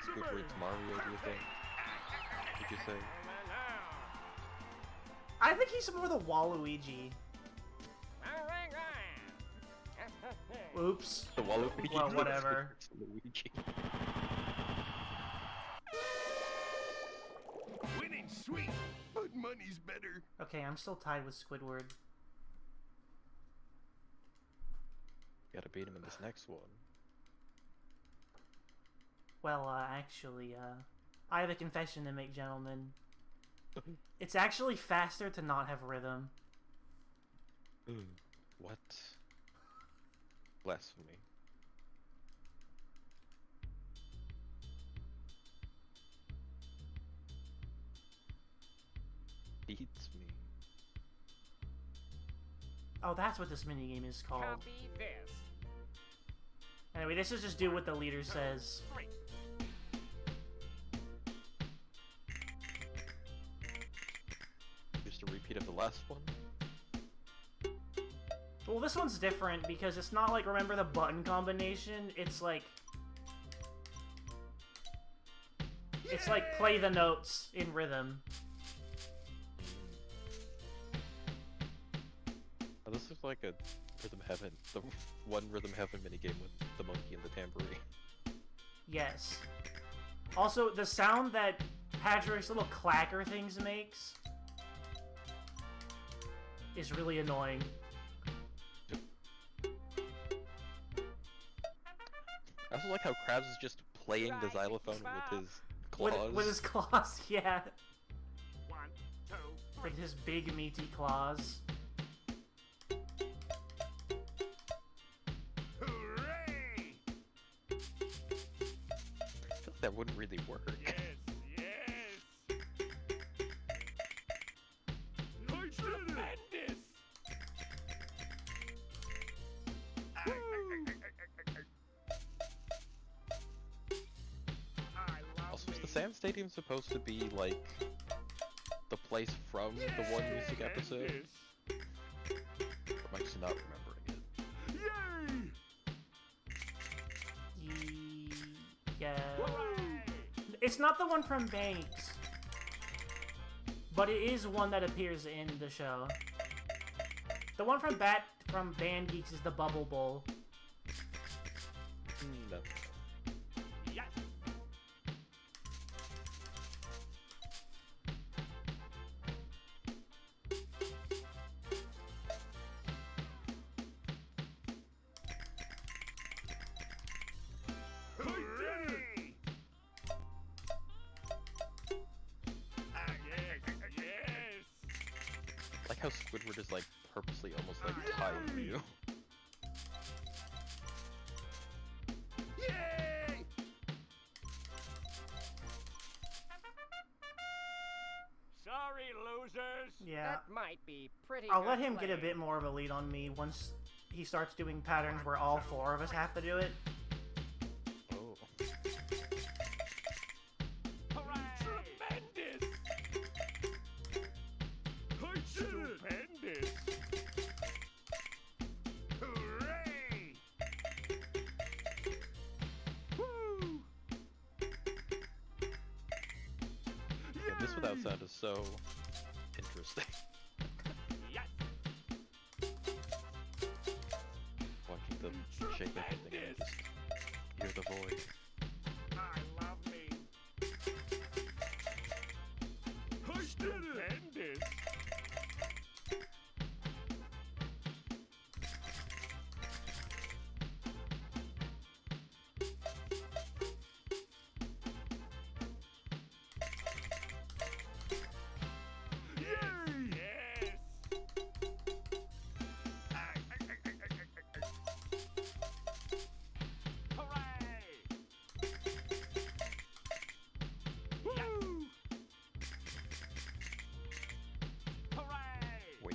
Squidward's Mario, do you think? Would you say? I think he's more the Waluigi. Oops. The Waluigi? Well, whatever. Luigi. Winning sweet, but money's better. Okay, I'm still tied with Squidward. Gotta beat him in this next one. Well, actually, I have a confession to make, gentlemen. It's actually faster to not have rhythm. What? Blasphemy. Beats me. Oh, that's what this minigame is called. Copy this. Anyway, this is just do what the leader says. Just a repeat of the last one? Well, this one's different because it's not like remember the button combination. It's like play the notes in rhythm. Oh, this is like a Rhythm Heaven, the one Rhythm Heaven minigame with the monkey and the tambourine. Yes. Also, the sound that Patrick's little clacker things makes is really annoying. I also like how Krabs is just playing the xylophone with his claws. With his claws, yeah. 1, 2, With his big meaty claws. hooray! I feel like that wouldn't really work. Yes, yes. Tremendous. Also, is the Sam Stadium supposed to be like the place from the one music episode? Or am I just not remembering it? Yay! Yeah. It's not the one from Banks, but it is one that appears in the show. The one from Band Geeks is the Bubble Bowl. No. Yes. Hooray! Yes. Like how Squidward is like purposely almost like tying you. Yay! Sorry, losers. Yeah. That might be pretty I'll good let him get a playing. bit more of a lead on me once he starts doing patterns where all four of us have to do it. Oh. Tremendous! Stupendous! Hooray! Woo! Yeah, this without sound is so interesting. Yes! Watching them shake everything and just hear the void. I love me.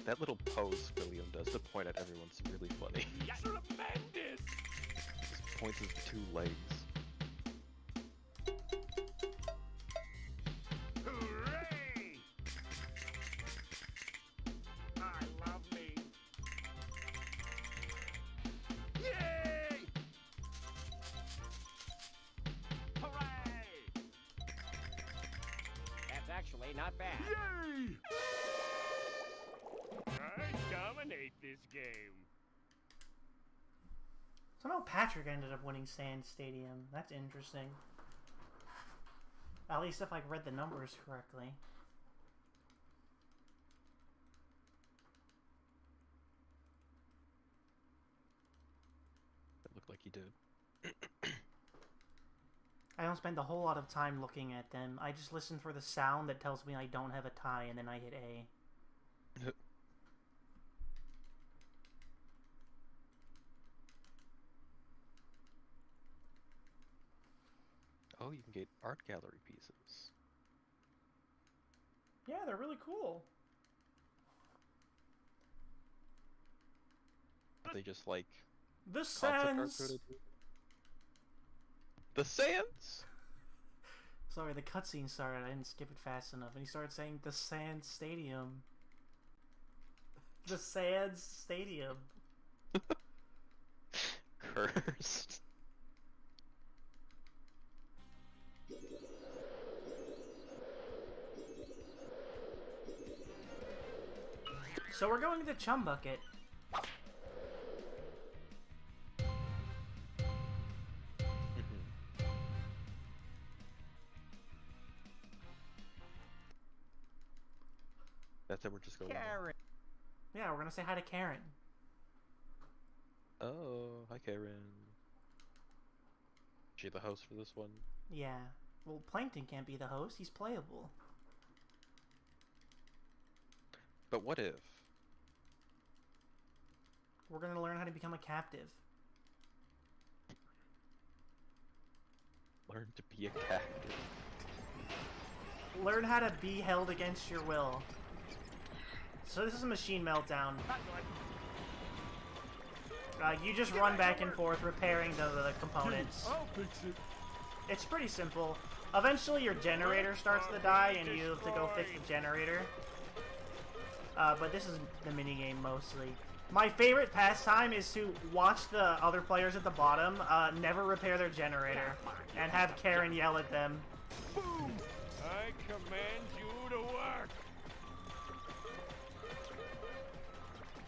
That little pose William does to point at everyone's really funny. Tremendous! Just points his 2 legs. Hooray! I love me. Yay! Hooray! That's actually not bad. Yay! I dominate this game. Somehow Patrick ended up winning Sand Stadium. That's interesting. At least if I read the numbers correctly. It looked like he did. I don't spend a whole lot of time looking at them. I just listen for the sound that tells me I don't have a tie, and then I hit A. Oh, you can get art gallery pieces. Yeah, they're really cool. Are they just like The concept art Sands! coded? The Sands? Sorry, the cutscene started. I didn't skip it fast enough. And he started saying the Sand Stadium. The Sands Stadium. Cursed. So we're going to Chum Bucket. That's it, we're just going. Karen. Yeah, we're gonna say hi to Karen. Oh, hi Karen. Is she the host for this one? Yeah. Well, Plankton can't be the host. He's playable. But what if? We're gonna learn how to become a captive. Learn to be a captive. Learn how to be held against your will. So this is a machine meltdown. You just run back and forth repairing the components. I'll fix it. It's pretty simple. Eventually your generator starts to die and you have to go fix the generator. But this is the minigame mostly. My favorite pastime is to watch the other players at the bottom never repair their generator and have Karen yell at them. Boom! I command you to work.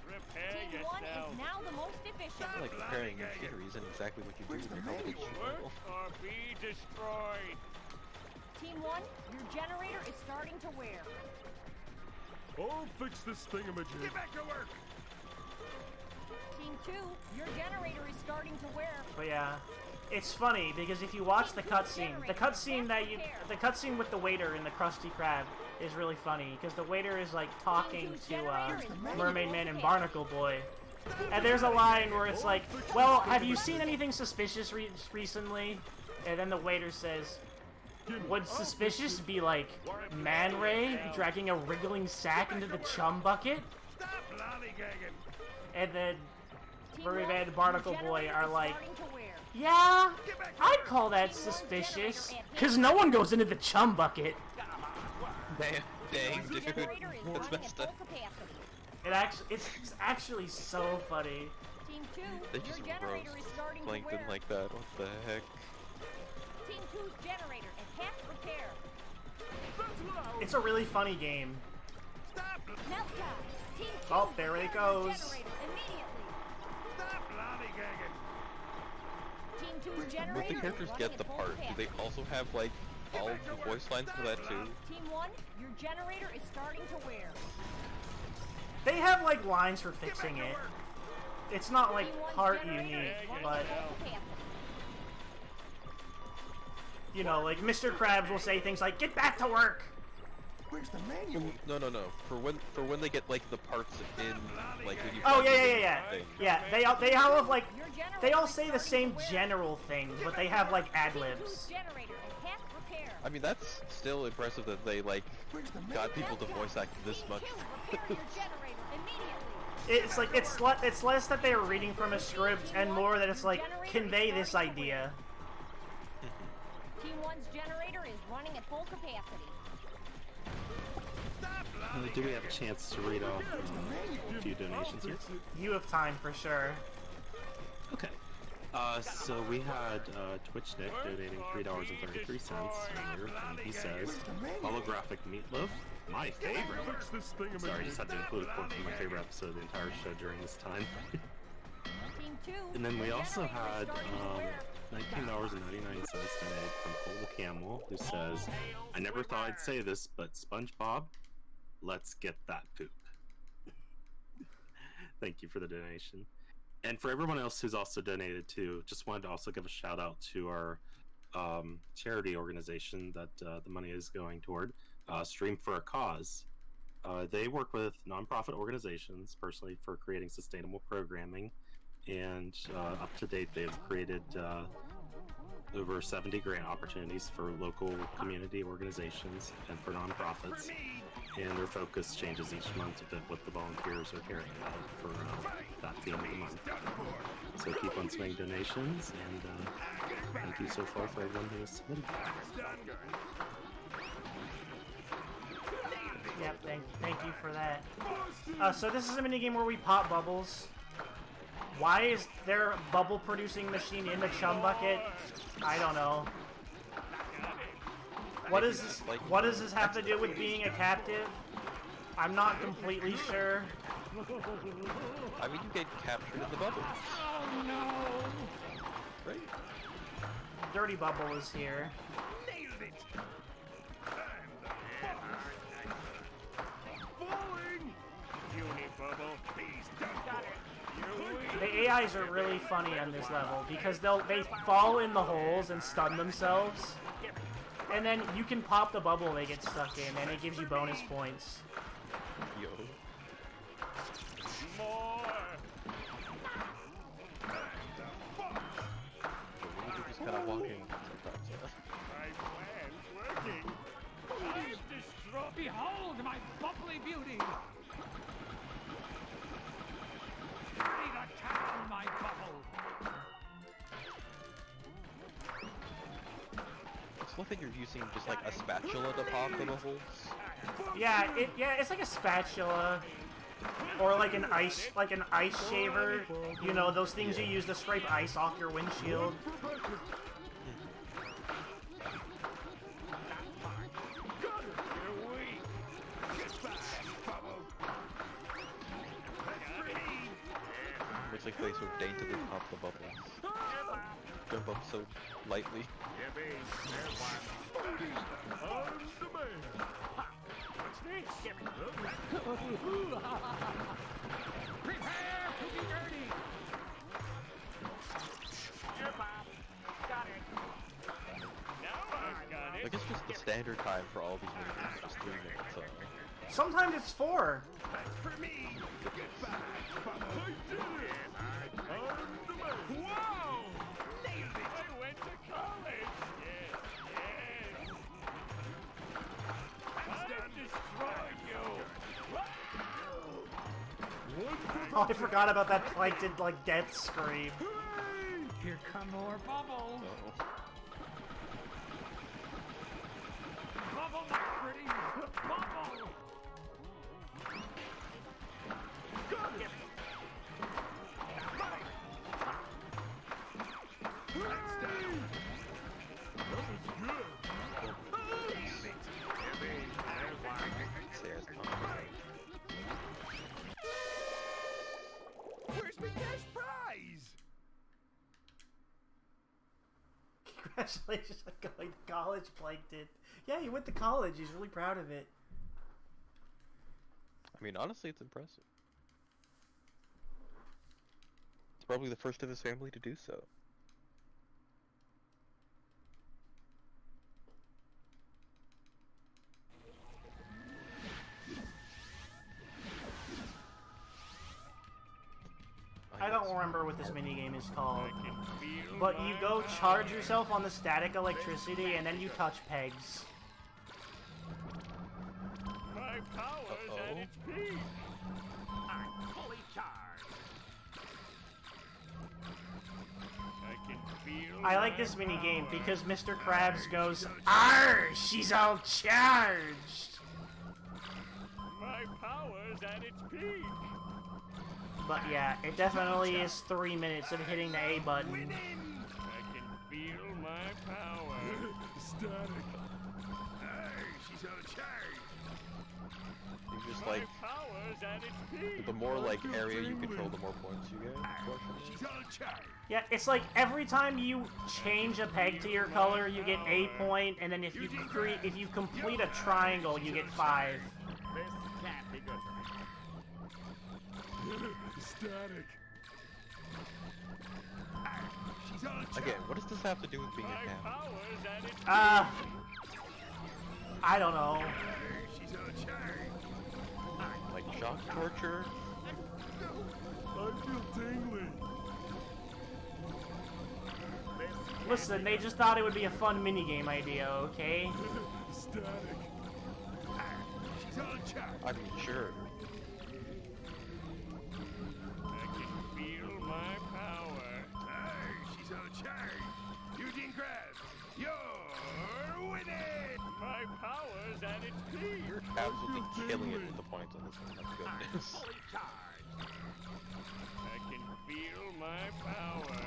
Repair Team 1 yourself. is now the most efficient. Like repairing machinery isn't exactly what you do with your college Work school. or be destroyed. Team 1, your generator is starting to wear. I'll fix this thingamajig. Get back to work. Team 2, your generator is starting to wear. But yeah, it's funny because if you watch the cutscene, the cutscene with the waiter and the Krusty Krab is really funny because the waiter is like talking to Mermaid Man and Barnacle Boy, and there's a line where it's like, "Well, have you seen anything suspicious recently?" And then the waiter says, "Would suspicious be like Man Ray dragging a wriggling sack into the chum bucket?" Stop lollygagging. And then Team Mermaid 1, Man and Barnacle your Boy generator are is like, starting to wear. "Yeah, I'd call that suspicious, because no one goes into the chum bucket." Dang, dude. Generator is That's running at messed full up. capacity. It's actually so funny. Team 2, They your just generator is roast starting to Plankton wear. like that. What the heck? Team 2's generator at half repair. That's what I was. It's a really funny game. Stop. Meltdown. Team 2, Oh, there it repair goes. your generator immediately. Stop lollygagging. Team 2's Would generator the is characters running get at the full part? Do capacity. they also have like all the voice lines for that too? Team 1, your generator is starting to wear. They have like lines for fixing Get back it. to work. It's not like Team 1's part generator unique, is running but at full capacity. you know, like Mr. Krabs will say things like, "Get back to work." No. For when they get like the parts in like when you. Oh find yeah, them yeah, in yeah, the thing. yeah. They all have like Your generator they all is say the starting same to wear. general things, but they have like ad Team 2's libs. generator at half repair. I mean that's still impressive that they like got people to voice act this Team much. 2, repair your generator Immediately. It's like it's less that they're reading from a script and more that it's like convey this idea. Team 1's generator is running at full capacity. Do we have a chance to read off a few donations here? You have time for sure. Okay. So we had Twitch Nick donating $3.33 earlier, and he says, "Holographic meatloaf, my favorite." Sorry, I just had to include a quote from my favorite episode of the entire show during this time. Team 2. And then we also had $19.99 donated from Cole the Camel, who says, "I never thought I'd say this, but SpongeBob, let's get that poop." Thank you for the donation. And for everyone else who's also donated too, just wanted to also give a shout out to our charity organization that the money is going toward, Stream for a Cause. They work with nonprofit organizations personally for creating sustainable programming, and up to date they've created over 70 grant opportunities for local community organizations and for nonprofits, and their focus changes each month to fit what the volunteers are caring about for that theme of the month. So keep on submitting donations, and thank you so far for everyone who has submitted. Yep, thank you for that. So this is a minigame where we pop bubbles. Why is there a bubble producing machine in the chum bucket? I don't know. What does this have to do with being a captive? I'm not completely sure. I mean, you get captured in the bubble. Oh no! Right? Dirty Bubble is here. Nailed it! Falling! Unibubble, please don't. Got it. The AIs are really funny on this level because they fall in the holes and stun themselves, and then you can pop the bubble they get stuck in, and it gives you bonus points. Yo. More! You're just kind of walking sometimes. My plan's working. I'm destroyed. Behold my bubbly beauty! Ready to town my bubble! It's one thing you're using just like a spatula to pop the bubbles. Yeah, it's like a spatula or like an ice shaver. You know, those things you use to scrape ice off your windshield. Looks like they so daintily pop the bubbles. Jump up so lightly. Prepare to be dirty! Like it's just the standard time for all these movies, just 3 minutes. Sometimes it's 4. For me! Goodbye! I did it! Whoa! Nailed it! I went to college! Yes! I'm destroying you! Oh, I forgot about that plankton like death scream. Here come more bubbles! Uh-oh. Bubble, my pretty! Bubble! Where's my cash prize? Congratulations on going to college, Plankton. Yeah, he went to college. He's really proud of it. I mean, honestly, it's impressive. It's probably the first of his family to do so. I don't remember what this minigame is called. But you go charge yourself on the static electricity and then you touch pegs. My power's at its peak. I like this mini game because Mr. Krabs goes, "Arr, she's all charged." My power's at its peak. But yeah, it definitely is 3 minutes of hitting the A button. I can feel my power. Static. Hey, she's on charge. You just like Power's at its peak. the more like area you control, the more points you get. She's on charge. Yeah, it's like every time you change a peg to your color, you get a point, and then if you complete a triangle, you get 5. This can't be good for me. Static. She's on charge. Again, what does this have to do with being a cat? Power's at its I don't know. She's on charge. Like shock torture? I feel tingly. Listen, they just thought it would be a fun minigame idea, okay? Static. She's on charge. I mean, sure. I can feel my power. Hey, she's on charge. Eugene Krabs, you're winning. My power's at its peak. You're absolutely killing it with the points on this one. My goodness. I can feel my power.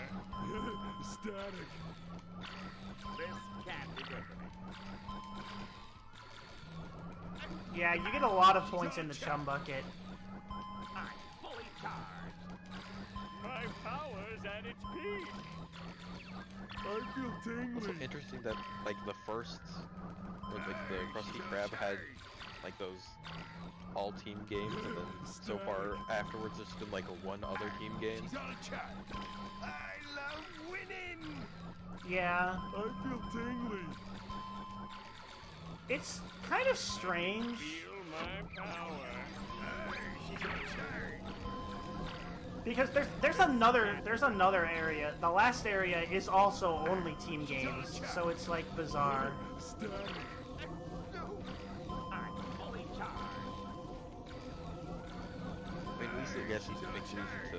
Static. This can't be good for me. Yeah, you get a lot of points in the chum bucket. I'm fully charged. My power's at its peak. I feel tingly. Also interesting that like the first, or like the Krusty Krab had like those all team games, and then so far afterwards there's been like a one other team game. She's on charge. I love winning. Yeah, I feel tingly. it's kind of strange. Feel my power. She's on charge. Because there's another area. The last area is also only team games, so it's like bizarre. Static. I'm fully charged. I mean, at least I guess it makes it easy to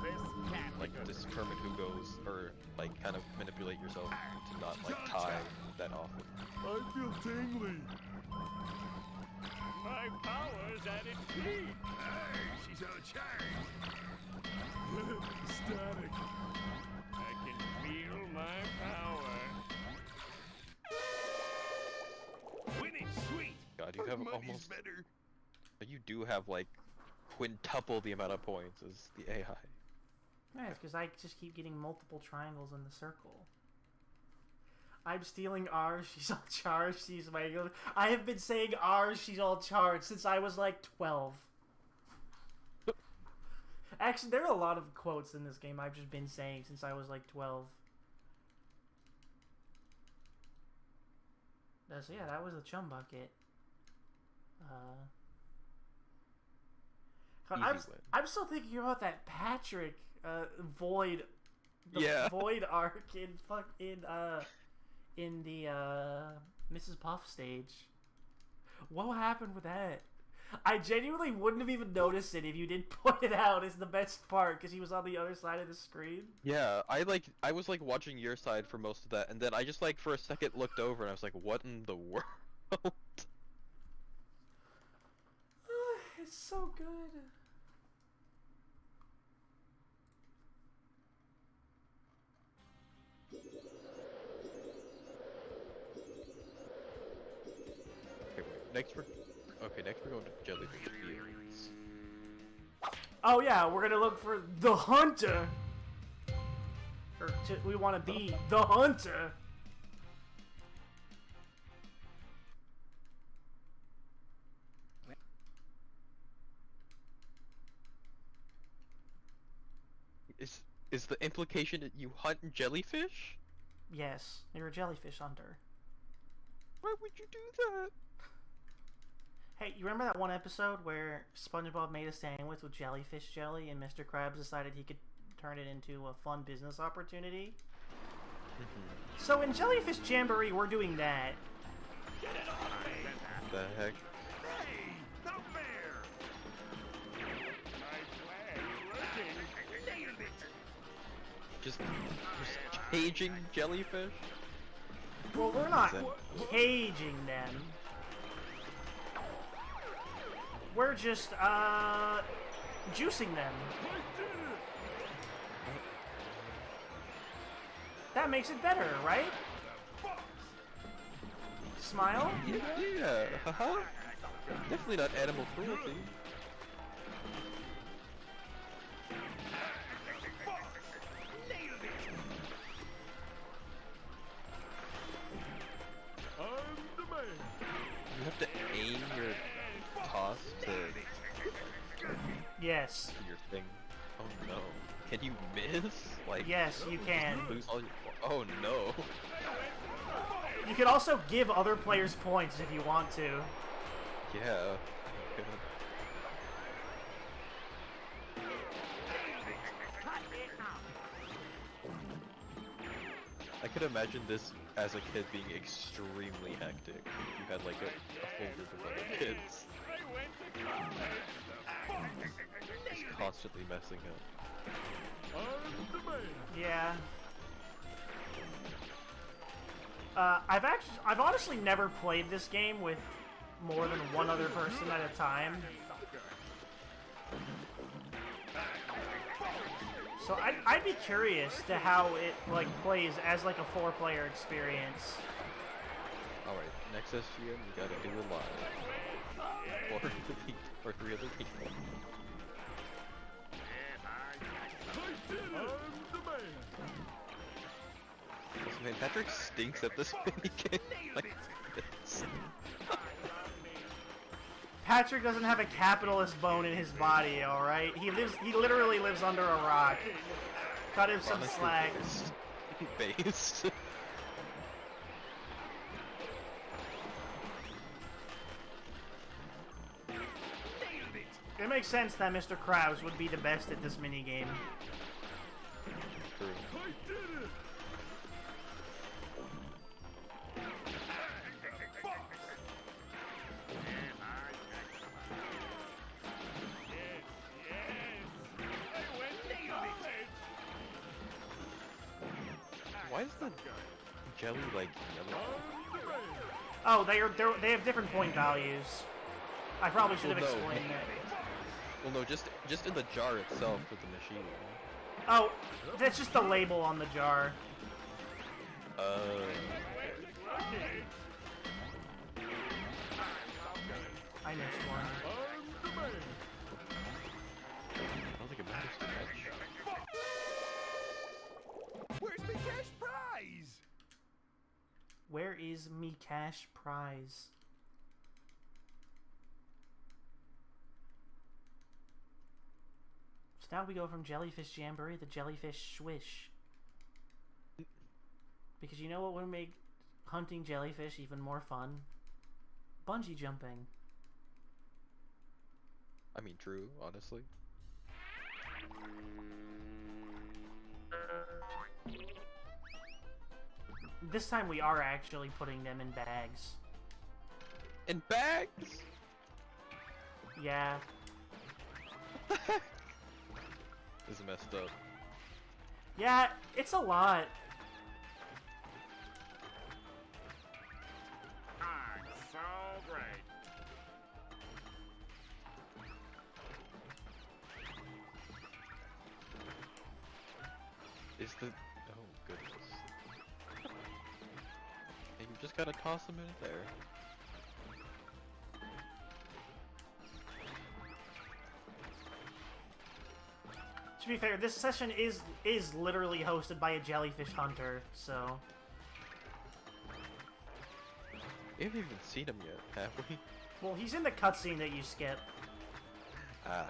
This can't be like good. determine who goes, or like kind of manipulate yourself to not like tie that often. I feel tingly. My power's at its peak. Hey, she's on charge. Static. I can feel my power. Winning sweet. God, you have Money's almost, better. but you do have like quintuple the amount of points as the AI. Yeah, it's because I just keep getting multiple triangles in the circle. I'm stealing R, she's all charged, she's regular. I have been saying R, she's all charged since I was like 12. Actually, there are a lot of quotes in this game I've just been saying since I was like 12. So yeah, that was the chum bucket. I'm still thinking about that Patrick Void, the Void arc in the Mrs. Puff stage. What happened with that? I genuinely wouldn't have even noticed it if you didn't point it out as the best part, because he was on the other side of the screen. Yeah, I was like watching your side for most of that, and then I just like for a second looked over and I was like, what in the world? It's so good. Next we're going to Jellyfish Fields. Oh yeah, we're gonna look for the hunter. We want to be the hunter. Is the implication that you hunt jellyfish? Yes, you're a jellyfish hunter. Why would you do that? Hey, you remember that one episode where SpongeBob made a sandwich with jellyfish jelly and Mr. Krabs decided he could turn it into a fun business opportunity? So in Jellyfish Jamboree, we're doing that. Get it on me. The heck? Hey, the bear. My plan is working. Nailed it. Just caging jellyfish? Well, we're not Zen. caging them. We're just, juicing them. That makes it better, right? Smile? Yeah, haha. Definitely not animal cruelty. You have to aim your toss to Yes. your thing. Oh no. Can you miss? Like, Yes, you can. lose all your... Oh no. You can also give other players points if you want to. Yeah. I could imagine this as a kid being extremely hectic. You had like a full group of other kids. Just constantly messing up. Yeah. I've honestly never played this game with more than one other person at a time. So I'd be curious to how it like plays as like a 4-player experience. Alright, next SGM, you gotta do it live. Or 3 other people. Also, man, Patrick stinks at this minigame. Like this. Patrick doesn't have a capitalist bone in his body, alright? He literally lives under a rock. Cut him some Honestly, slack. based. It makes sense that Mr. Krause would be the best at this minigame. True. Why is the jelly like yellow? Oh, they have different point values. I probably should have Well, no. explained that. Well, no, just in the jar itself with the machine. Oh, that's just the label on the jar. I missed one. I don't think it matters too much. Where's my cash prize? Where is me cash prize? So now we go from Jellyfish Jamboree to Jellyfish Swish. Because you know what would make hunting jellyfish even more fun? Bungee jumping. I mean, true, honestly. This time we are actually putting them in bags. In bags? Yeah. This is messed up. Yeah, it's a lot. I'm so great. Is the... Oh, goodness. And you just gotta toss them in there. To be fair, this session is literally hosted by a jellyfish hunter, so... We haven't even seen him yet, have we? Well, he's in the cutscene that you skip. Ah.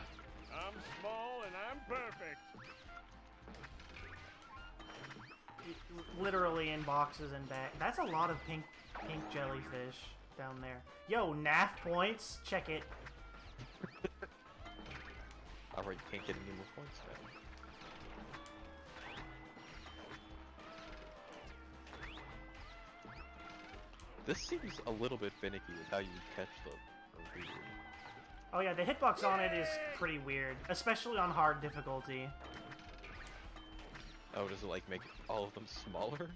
I'm small and I'm perfect. Literally in boxes and bags. That's a lot of pink jellyfish down there. Yo, NAF points? Check it. Alright, you can't get any more points now. This seems a little bit finicky with how you catch them. Or weird. Oh yeah, the hitbox on it is pretty weird, especially on hard difficulty. Oh, does it like make all of them smaller?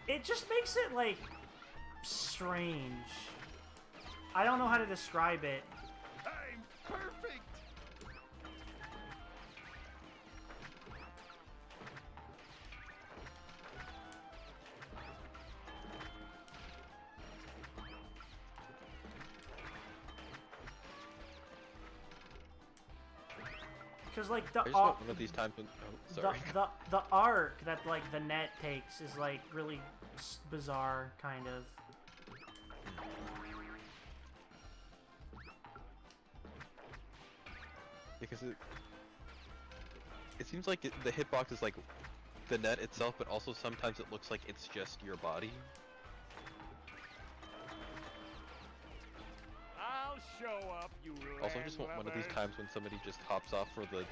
It just makes it, like, strange. I don't know how to describe it. I'm perfect. Because, like, I just want one of these times when... Oh, sorry. the arc that, like, the net takes is, like, really bizarre, kind of. Because it seems like the hitbox is like the net itself, but also sometimes it looks like it's just your body. I'll show up, you Also, I just want one of these times when somebody just hops off for the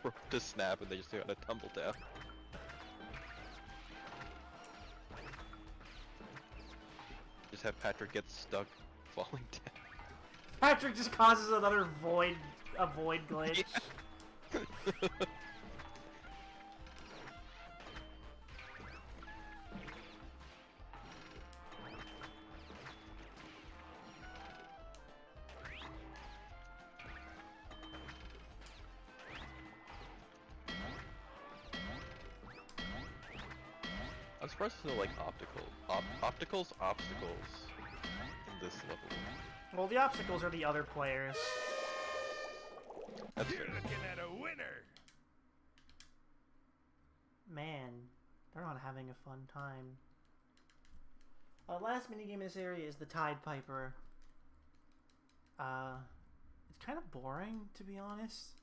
rope to snap and they just gotta tumble down. Just have Patrick get stuck falling down. Patrick just causes another void glitch. Yeah. I'm surprised there's no like obstacles in this level. Well, the obstacles are the other players. That's You're fair. looking at a winner. Man, they're not having a fun time. Last minigame in this area is the Tide Piper. It's kind of boring, to be honest.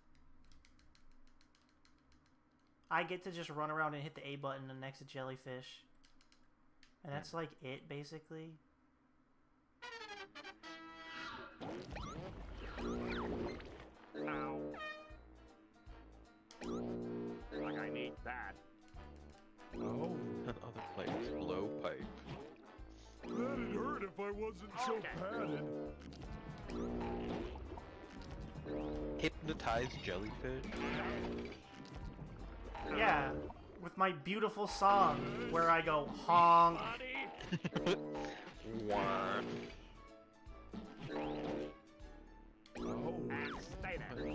I get to just run around and hit the A button next to jellyfish. And that's like it, basically. Ow. Like I need that. Oh, other players blow pipe. That'd hurt if I wasn't so padded. Hypnotized jellyfish. Yeah, with my beautiful song where I go honk. Wah. And stay there.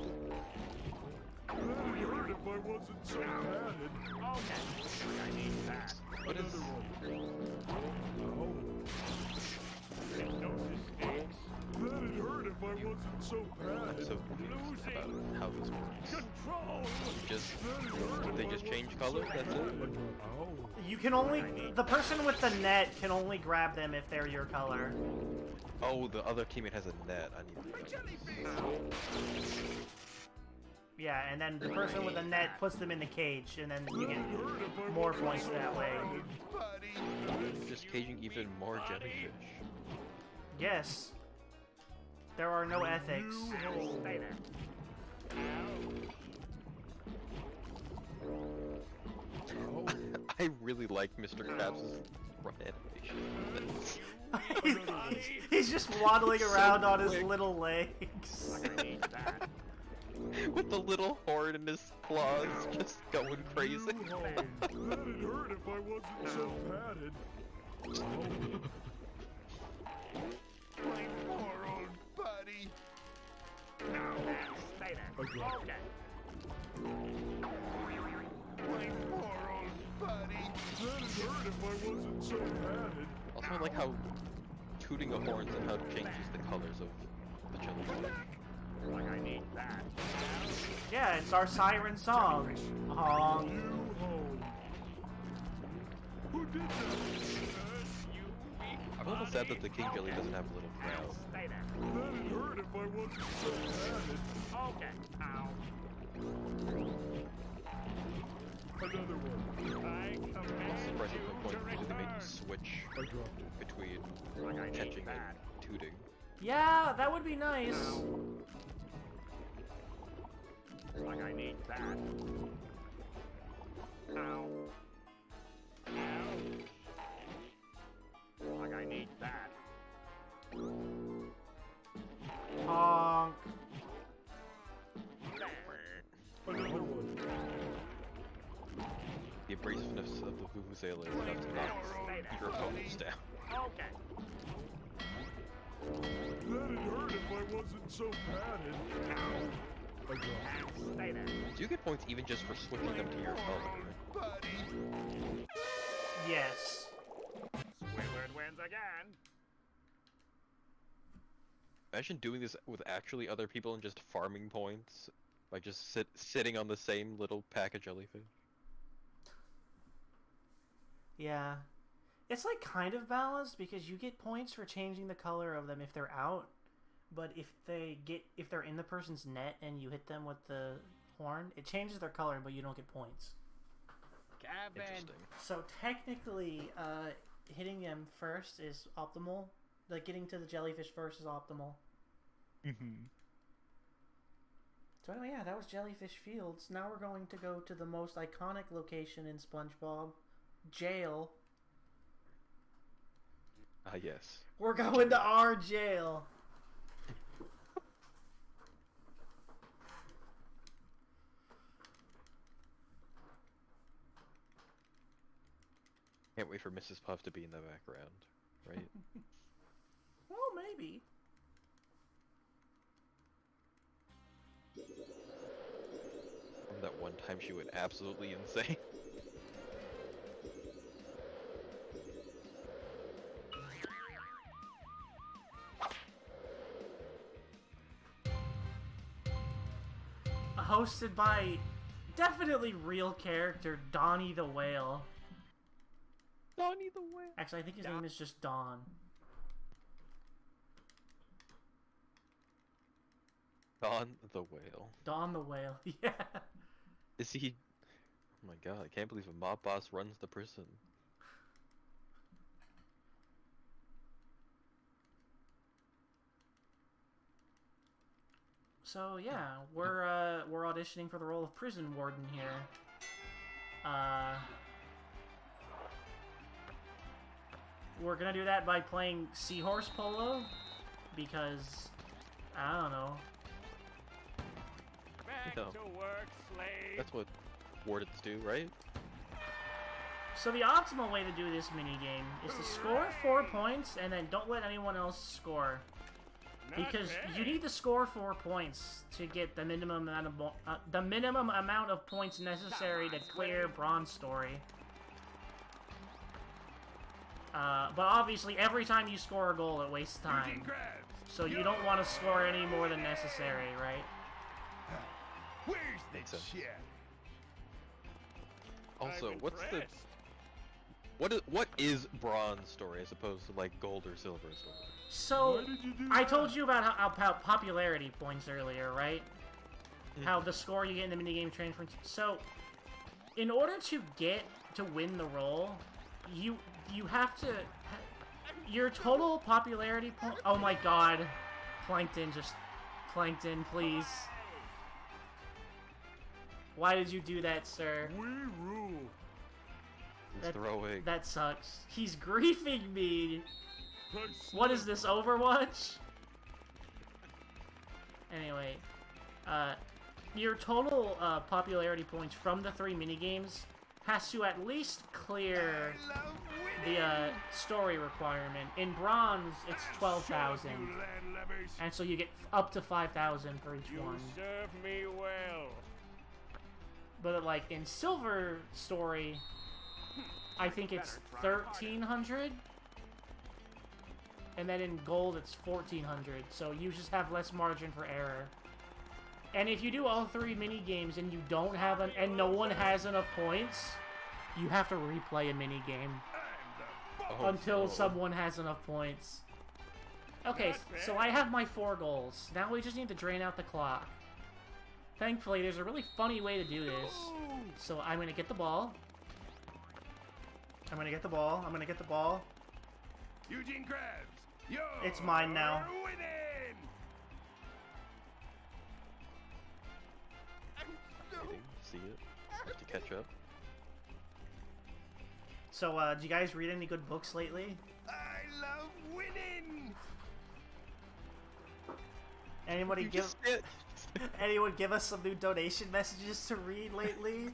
That'd hurt if I wasn't so padded. Okay, I need that. What is... No mistakes. That'd hurt if I wasn't so padded. So confused about how this works. Control. They just change color? That's it? You can only... The person with the net can only grab them if they're your color. Oh, the other teammate has a net. I need to... Yeah, and then the person with the net puts them in the cage, and then you get more points that way. Just caging even more jellyfish. Yes. There are no ethics. Stay there. I really like Mr. Krabs' run animation. He's just waddling around on his little legs. I need that. With the little horn in his claws, just going crazy. That'd hurt if I wasn't so padded. My poor old buddy. Now, stay there. Okay. My poor old buddy. That'd hurt if I wasn't so padded. Also, I like how tooting a horn somehow changes the colors of the jellyfish. Like I need that. Yeah, it's our siren song. Honk. Who did that? I'm a little sad that the King Jelly doesn't have a little crown. Stay there. That'd hurt if I wasn't so padded. Okay. Ow. Another one. I I'm command surprised at you one point to they made return. you switch between Like I need catching that. and tooting. Yeah, that would be nice. Like I need that. Ow. Ow. Like I need that. Honk. Another one. force of the Vuvuzela is enough to knock your opponents down. Okay. That'd hurt if I wasn't so padded. Now, stay there. You get points even just for switching them to your color. Yes. Squidward wins again. Imagine doing this with actually other people and just farming points. Like just sitting on the same little pack of jellyfish. Yeah. It's like kind of balanced because you get points for changing the color of them if they're out, but if they're in the person's net and you hit them with the horn, it changes their color, but you don't get points. Cabin. Interesting. So technically, hitting them first is optimal. Like getting to the jellyfish first is optimal. Mm-hmm. So anyway, yeah, that was Jellyfish Fields. Now we're going to go to the most iconic location in SpongeBob, jail. Ah, yes. We're going to our jail. Can't wait for Mrs. Puff to be in the background, right? Well, maybe. From that one time she went absolutely insane. Hosted by definitely real character Donnie the Whale. Donnie the Whale. Actually, I think his name is just Don. Don the Whale. Don the Whale, yeah. Is he... Oh my god, I can't believe a mob boss runs the prison. So yeah, we're auditioning for the role of prison warden here. We're gonna do that by playing Seahorse Polo, because I don't know. Back No. to work, slave. That's what wardens do, right? So the optimal way to do this minigame is to score 4 points and then don't let anyone else score. Because you need to score 4 points to get the minimum amount of points necessary to clear Bronze Story. But obviously, every time you score a goal, it wastes time. So you don't want to score any more than necessary, right? Where's Makes the sense. shit? Also, I'm what's the... impressed. What is Bronze Story as opposed to like Gold or Silver Story? So, Why did you do I that? told you about how popularity points earlier, right? How the score you get in the minigame transfers. So, in order to win the role, you have to... Your total popularity point... Oh my god. Plankton, please. Why did you do that, sir? We rule. He's throwing. That sucks. He's griefing me. I What is this, Overwatch? Anyway, your total popularity points from the 3 minigames has to at least clear the story requirement. In Bronze, it's 12,000, and so you get up to 5,000 for each You one. serve me well. But like in Silver Story, I think it's 1,300. And then in Gold, it's 1,400. So you just have less margin for error. And if you do all 3 mini games and you don't have and no one has enough points, you have to replay a mini game until someone has enough points. Okay, so I have my 4 goals. Now we just need to drain out the clock. Thankfully, there's a really funny way to do this. So I'm gonna get the ball. I'm gonna get the ball. I'm gonna get the ball. Eugene Krabs, you're It's mine now. winning. Waiting to see it. Have to catch up. So, do you guys read any good books lately? I love winning. Anybody You give just spit. anyone give us some new donation messages to read lately?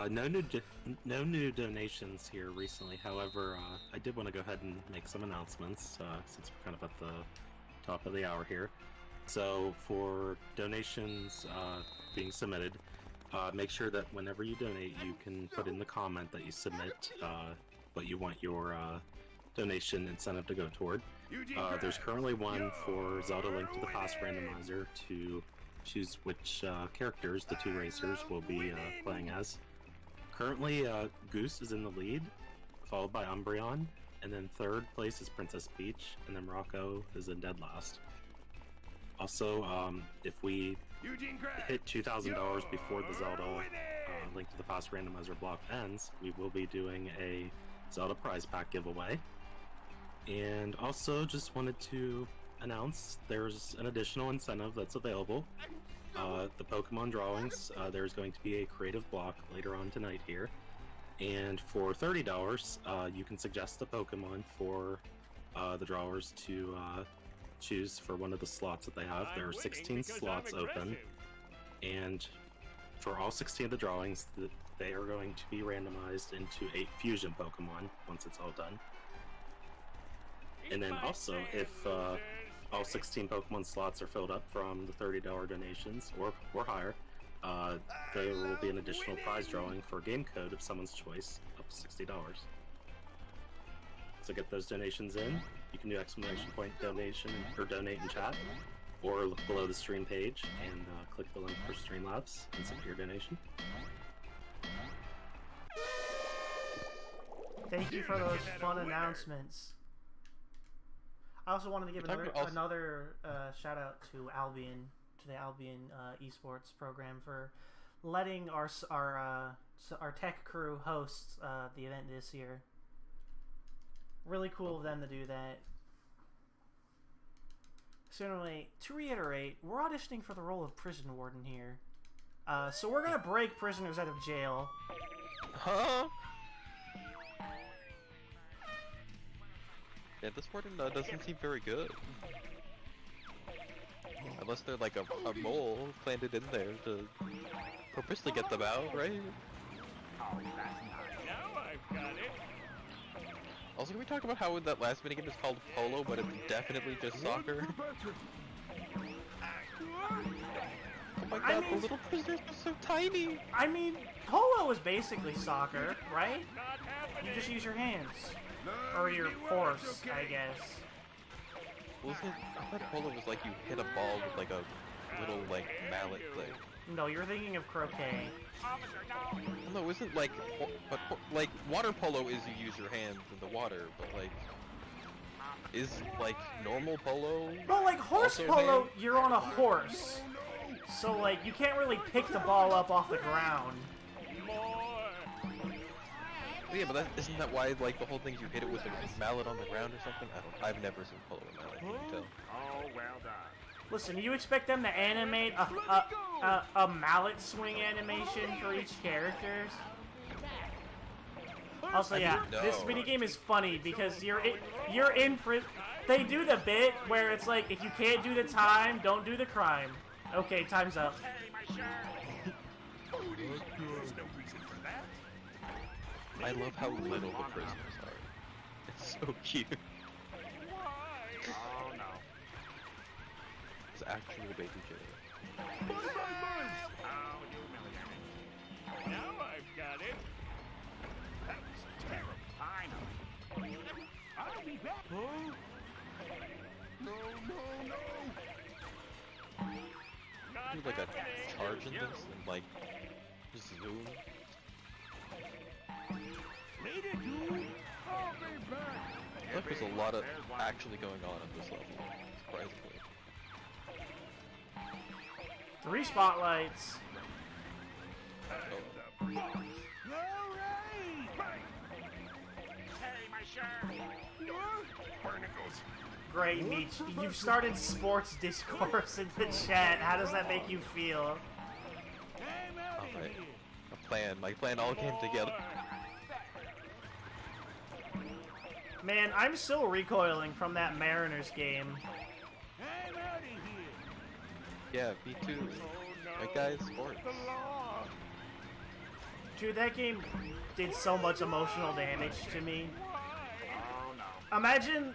No new donations here recently. However, I did want to go ahead and make some announcements since we're kind of at the top of the hour here. So for donations being submitted, make sure that whenever you donate, you can put in the comment that you submit what you want your donation incentive to go toward. There's currently one for Zelda Link to the Past randomizer to choose which characters the two racers will be playing as. Currently, Goose is in the lead, followed by Umbreon, and then third place is Princess Peach, and then Rocco is in dead last. Also, if we hit $2,000 before the Zelda Link to the Past randomizer block ends, we will be doing a Zelda prize pack giveaway. And also, just wanted to announce there's an additional incentive that's available. The Pokemon drawings, there's going to be a creative block later on tonight here. And for $30, you can suggest a Pokemon for the drawers to choose for one of the slots that they have. There are 16 slots open, and for all 16 of the drawings, they are going to be randomized into 8 fusion Pokemon once it's all done. And then also, if all 16 Pokemon slots are filled up from the $30 donations or higher, there will be an additional prize drawing for a game code of someone's choice, up to $60. So get those donations in. You can do exclamation point donation or donate in chat, or look below the stream page and click the link for Streamlabs and submit your donation. Thank you for those fun announcements. I also wanted to give another shout out to Albion, to the Albion esports program, for letting our tech crew host the event this year. Really cool of them to do that. So anyway, to reiterate, we're auditioning for the role of prison warden here. So we're gonna break prisoners out of jail. Huh? Yeah, this warden doesn't seem very good. Unless they're like a mole planted in there to purposely get them out, right? Now I've got it. Also, can we talk about how that last minigame is called polo, but it's definitely just soccer? Oh my god, the little prisoners are so tiny! I mean, polo is basically soccer, right? You just use your hands. Or your horse, I guess. Well, I thought polo was like you hit a ball with like a little like mallet thing. No, you're thinking of croquet. No, isn't like, but like water polo is you use your hands in the water, but like, is like normal polo? Well, like horse polo, you're on a horse, so like you can't really pick the ball up off the ground. Yeah, but isn't that why like the whole thing you hit it with a mallet on the ground or something? I've never seen polo in my life. Can you tell? Oh, well done. Listen, you expect them to animate a mallet swing animation for each character? Also, yeah, this minigame is funny because you're in prison. They do the bit where it's like, if you can't do the time, don't do the crime. Okay, time's up. I love how little the prisoners are. It's so cute. Oh no. It's actually a baby Jay. Oh, you humiliated. Now I've got it. That was terrible. I know. I'll be back. Oh. No. Do like a charge in this and like just zoom. Look, there's a lot of actually going on this level, surprisingly. 3 spotlights. Oh. Great, Mich. You've started sports discourse in the chat. How does that make you feel? Alright. My plan all came together. Man, I'm still recoiling from that Mariners game. Yeah, me too. Right, guys, sports. Dude, that game did so much emotional damage to me. Imagine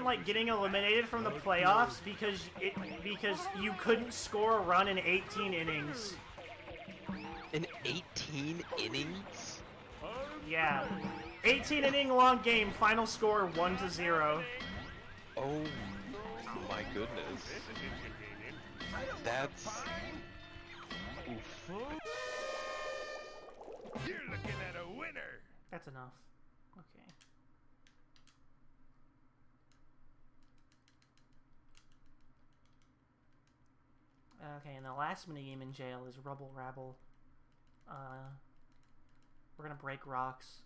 like getting eliminated from the playoffs because you couldn't score a run in 18 innings. In 18 innings? Yeah. 18 inning long game, final score 1-0. Oh my goodness. That's... Oof. You're looking at a winner. That's enough. Okay. Okay, and the last minigame in jail is Rubble Rabble. We're gonna break rocks.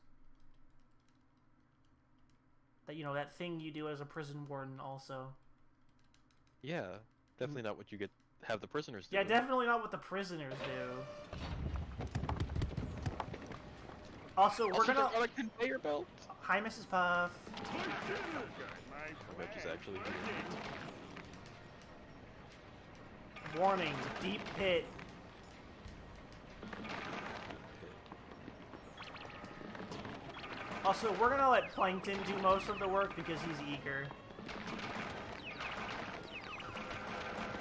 That, you know, that thing you do as a prison warden also. Yeah, definitely not what you have the prisoners do. Yeah, definitely not what the prisoners do. Also, we're gonna... on a conveyor belt. Hi, Mrs. Puff. Which is actually here. Warning, deep pit. Also, we're gonna let Plankton do most of the work because he's eager.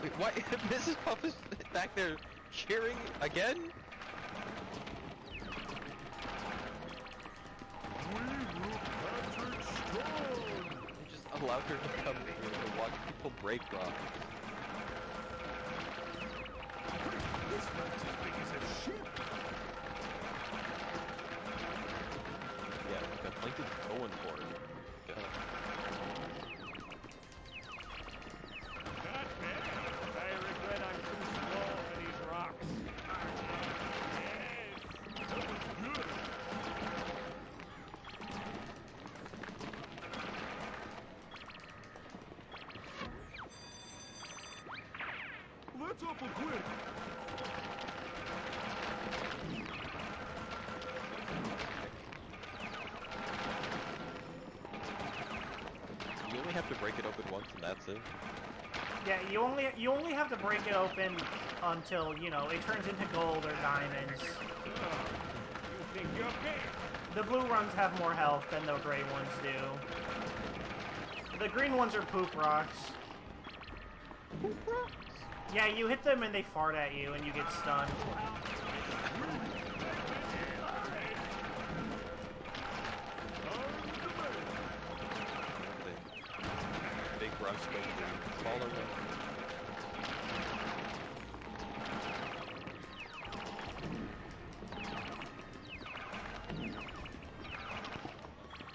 Wait, what? Mrs. Puff is back there cheering again? You just allowed her to come here to watch people break rocks. This one's as big as a ship. Yeah, got Plankton going for it. God. Not bad. I regret I'm too small for these rocks. Yes, that was good. Let's up a quick. You only have to break it open once and that's it. Yeah, you only have to break it open until, you know, it turns into gold or diamonds. You think you're big? The blue ones have more health than the gray ones do. The green ones are poop rocks. Poop rocks? Yeah, you hit them and they fart at you and you get stunned. Big rocks go through smaller ones.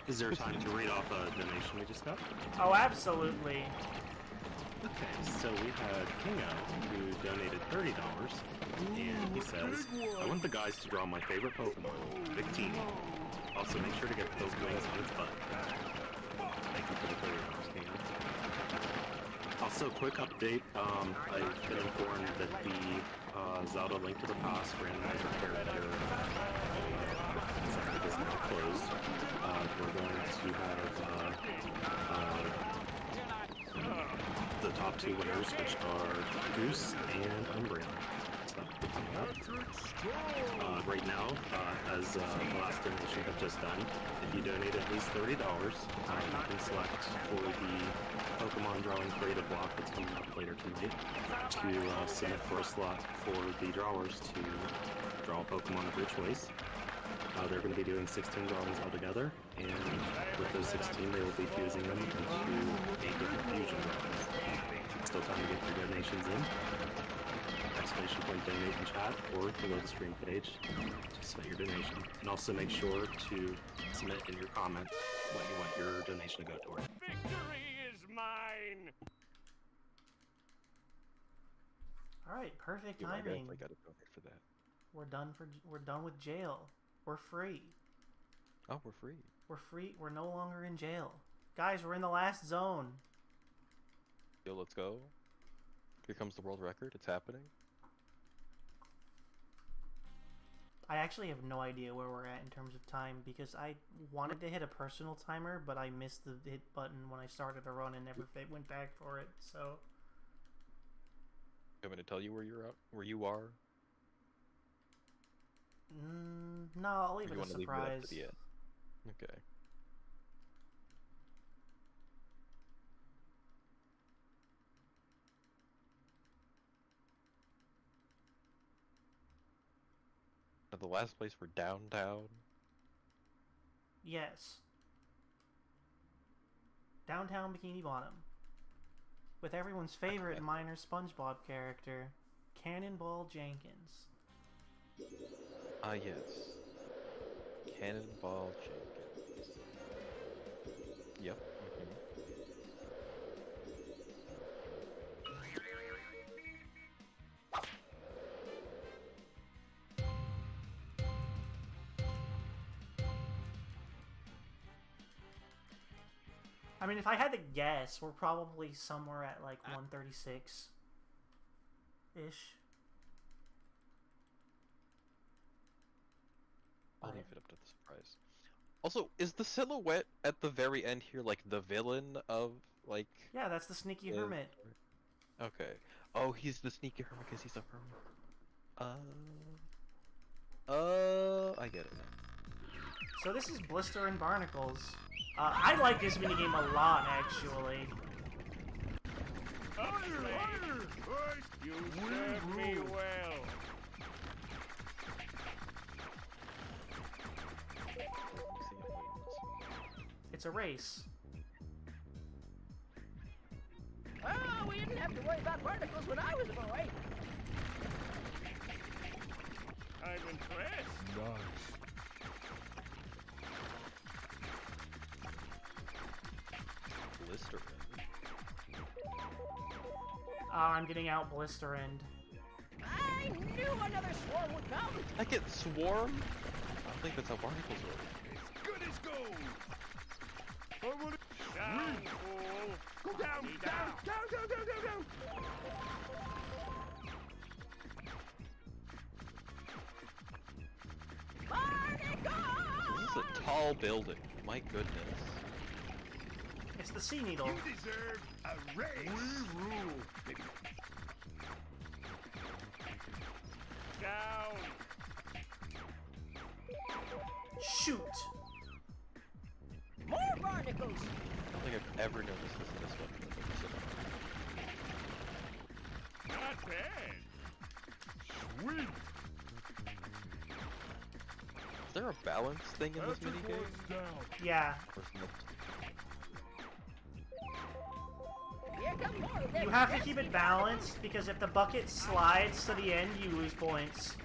Is there time to read off a donation we just got? Oh, absolutely. Okay, so we had Kingo, who donated $30, and he says, I want the guys to draw my favorite Pokemon, Victini. Also, make sure to get those wings on its butt. Thank you for the $30, Kingo. Also, quick update, I've been informed that the Zelda Link to the Past randomizer character incentive is now closed. We're going to have the top two winners, which are Goose and Umbreon. So that'll be coming up. Right now, as the last donation I've just done, if you donate at least $30, you can select for the Pokemon drawing creative block that's coming up later tonight to submit for a slot for the drawers to draw a Pokemon of your choice. They're going to be doing 16 drawings altogether, and with those 16, they will be fusing them into 8 different fusion drawings. Still time to get your donations in. Exclamation point donate in chat or below the stream page to submit your donation. And also make sure to submit in your comment what you want your donation to go toward. Victory is mine. All right, perfect Dude, I timing. gotta donate for that. We're done with jail. We're free. Oh, we're free. We're free. We're no longer in jail. Guys, we're in the last zone. Yo, let's go. Here comes the world record. It's happening. I actually have no idea where we're at in terms of time because I wanted to hit a personal timer, but I missed the hit button when I started a run and never went back for it. So, You want me to tell you where you are? mm, No, I'll leave Or it you a want to leave it up surprise. to the end? Okay. Now the last place for downtown. Yes. Downtown Bikini Bottom. With everyone's favorite Okay. minor SpongeBob character, Cannonball Jenkins. Ah, yes. Cannonball Jenkins. Yep. I mean, if I had to guess, we're probably somewhere at like 136 ish. I'll leave it up to the surprise. Also, is the silhouette at the very end here like the villain of like? Yeah, that's the Sneaky his- Hermit. Okay. Oh, he's the sneaky hermit because he's a hermit. I get it now. So this is Blister and Barnacles. I like this minigame a lot, actually. Higher! You served me well. It's a race. Oh, we didn't have to worry about barnacles when I was a boy. I'm impressed. Nice. Blister. I'm getting out Blister End. I knew another swarm would come. I get swarm. I don't think that's how barnacles work. It's good as gold. I want it. Down, fool. Go down, down. Barnacles! This is a tall building. My goodness. It's the Sea Needle. You deserve a raise. We rule. Down. Shoot! More barnacles! I don't think I've ever noticed this in this one. Not bad. Sweet. Is there a balance thing in this After minigame? one's down. Yeah. Or isn't it? Here come more of them You have to pesky keep it balanced, because if the bucket slides to the end, you lose points.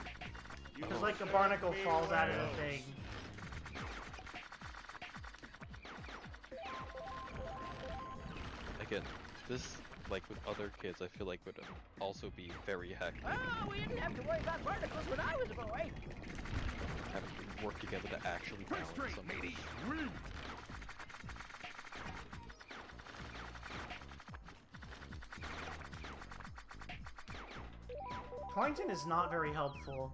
Because, like, the barnacle falls out of the thing. Again, this, like with other kids, I feel like would also be very hectic. Oh, we didn't have to worry about barnacles when I was a boy. Having to work together to actually balance Straight, something. matey. Sweet. Plankton is not very helpful.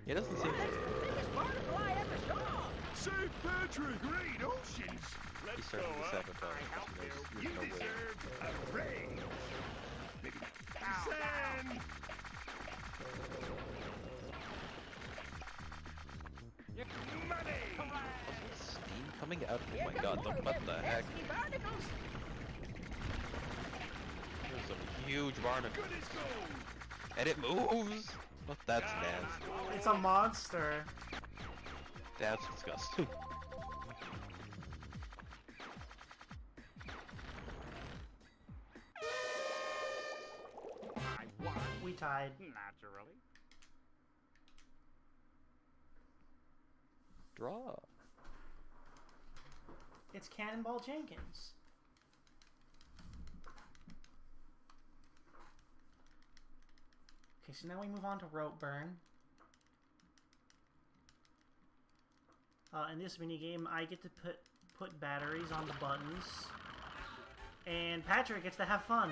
It doesn't seem That's the biggest barnacle I ever saw. St. Patrick, great oceans. he's Let's go starting to up. sabotage. I help There's you. no You way. deserve a raise. Maybe sand. Money. Steam coming out? Oh Here my come god, more of what them the heck? pesky barnacles. There's some huge barnacle. Good as gold. And it moves! Oh, that's nasty. It's a monster. That's disgusting. I won. We tied. Naturally. Draw. It's Cannonball Jenkins. Okay, so now we move on to Rope Burn. In this minigame, I get to put batteries on the buttons. And Patrick gets to have fun.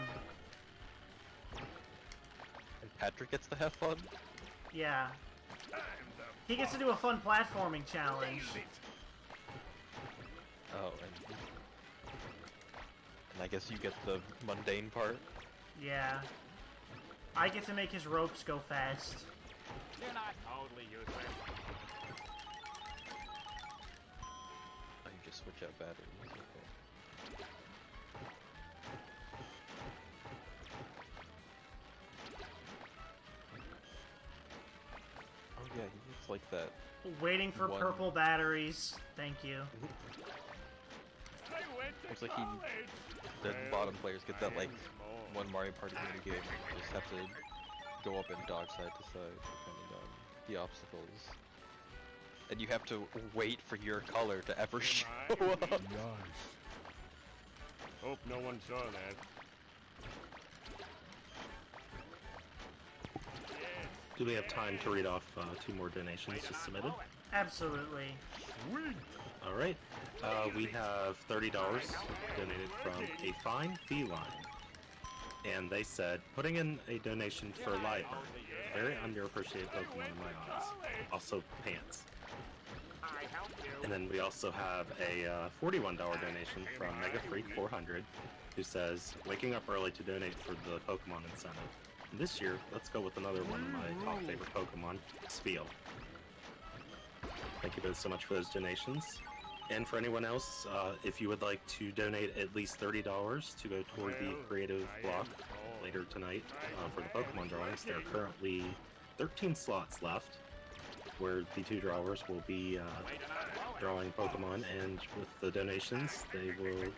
And Patrick gets to have fun? Yeah. I'm He gets to do a fun platforming challenge. Oh, and I guess you get the mundane part? Yeah. I get to make his ropes go fast. You're not totally useless. switch out batteries. Okay. Oh yeah, it's like that. Waiting for One- purple batteries. Thank you. I went to Looks like college. the Well, bottom players get that I like am small. one Mario Party mini game. Just have to go up and dodge side to side depending on the obstacles. And you have to wait for your color to ever show up. Nice. Hope no one saw that. Do we have time to read off 2 more donations just submitted? Absolutely. Sweet. All right. We have $30 donated from A Fine Feline. And they said, putting in a donation for Library. A very underappreciated Pokemon in my eyes. Also, pants. And then we also have a $41 donation from Mega Freak 400, who says, waking up early to donate for the Pokemon incentive. And this year, let's go with another one of my top favorite Pokemon, Spheal. Thank you both so much for those donations. And for anyone else, if you would like to donate at least $30 to go toward the creative block later tonight for the Pokemon drawings, there are currently 13 slots left, where the 2 drawers will be drawing Pokemon, and with the donations, they will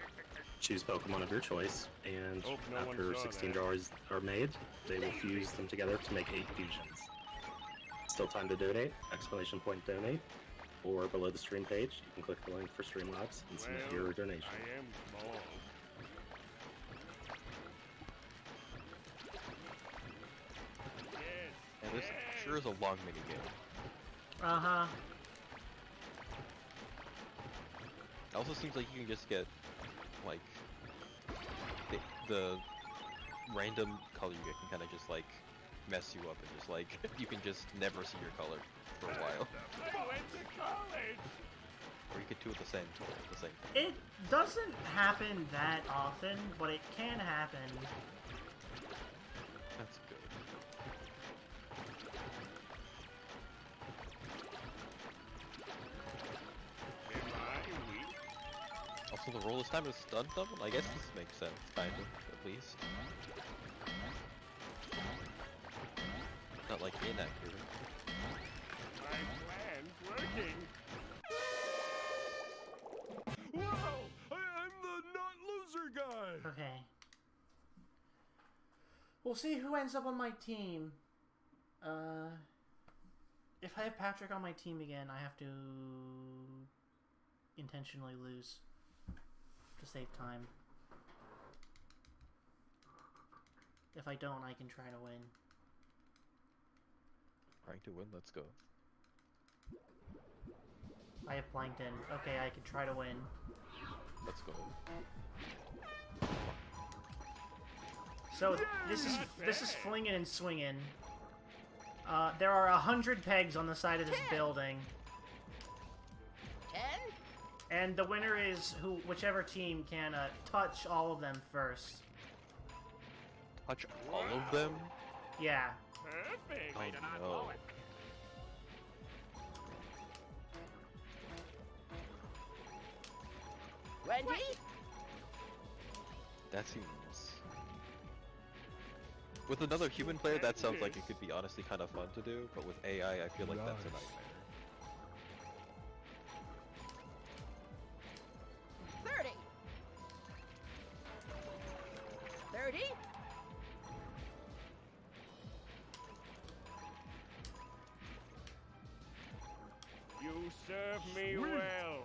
choose Pokemon of your choice, and after 16 drawers are made, they will fuse them together to make 8 fusions. Still time to donate, exclamation point donate, or below the stream page, you can click the link for Streamlabs and submit your donation. I am small. And this sure is a long mini game. Uh-huh. It also seems like you can just get, like, the random color you get can kind of just, like, mess you up and just, like, you can just never see your color for a while. I went to college. Or you could do it the same time. It doesn't happen that often, but it can happen. That's good. Am I weak? Also, the roll this time is stun double? I guess this makes sense, kind of, at least. Not, like, inaccurate. My plan's working. Whoa! I'm the not loser guy. Okay. We'll see who ends up on my team. If I have Patrick on my team again, I have to intentionally lose to save time. If I don't, I can try to win. Trying to win, let's go. I have Plankton. Okay, I can try to win. Let's go. So this is flinging and swinging. There are 100 pegs on the side of this building, 10, and the winner is whichever team can touch all of them first. Touch all of them? Yeah. Perfect. Oh no. 20, That seems... With another human player, that sounds like it could be honestly kind of fun to do, but with AI, I feel like that's a nightmare. 30, 30, You serve me well.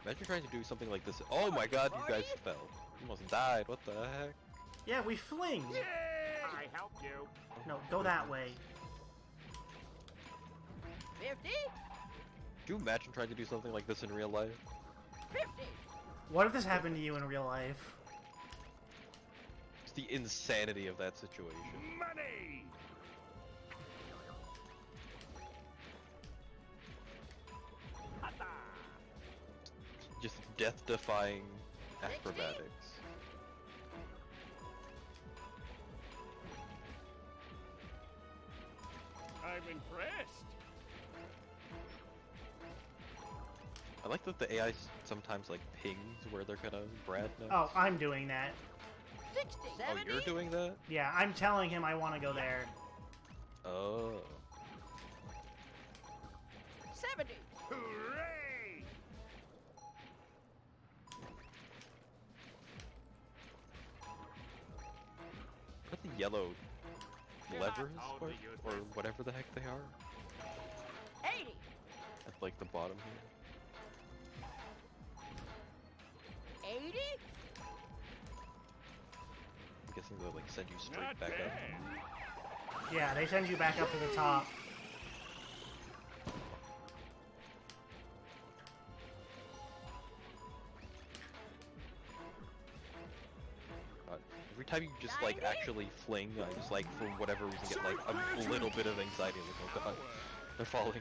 Imagine trying to do something like this. Oh my god, you guys fell. You almost died, what the heck? Yeah, we fling. Yay! I helped you. No, go that way. 50, Do you imagine trying to do something like this in real life? 50, What if this happened to you in real life? It's the insanity of that situation. Money. Just death-defying acrobatics. I'm impressed. I like that the AI sometimes like pings where they're gonna Brad next. Oh, I'm doing that. 60, Oh, 70, you're doing that? Yeah, I'm telling him I want to go there. Oh. 70. Hooray! What are the yellow levers or whatever the heck they are 80. at like the bottom here? 80. I'm guessing they'll like send you straight Not back bad. up. Yeah, they send you back up to the top. Every time you just like 90? actually fling, I just like for whatever reason get like a little bit of anxiety. Like, oh god, they're falling.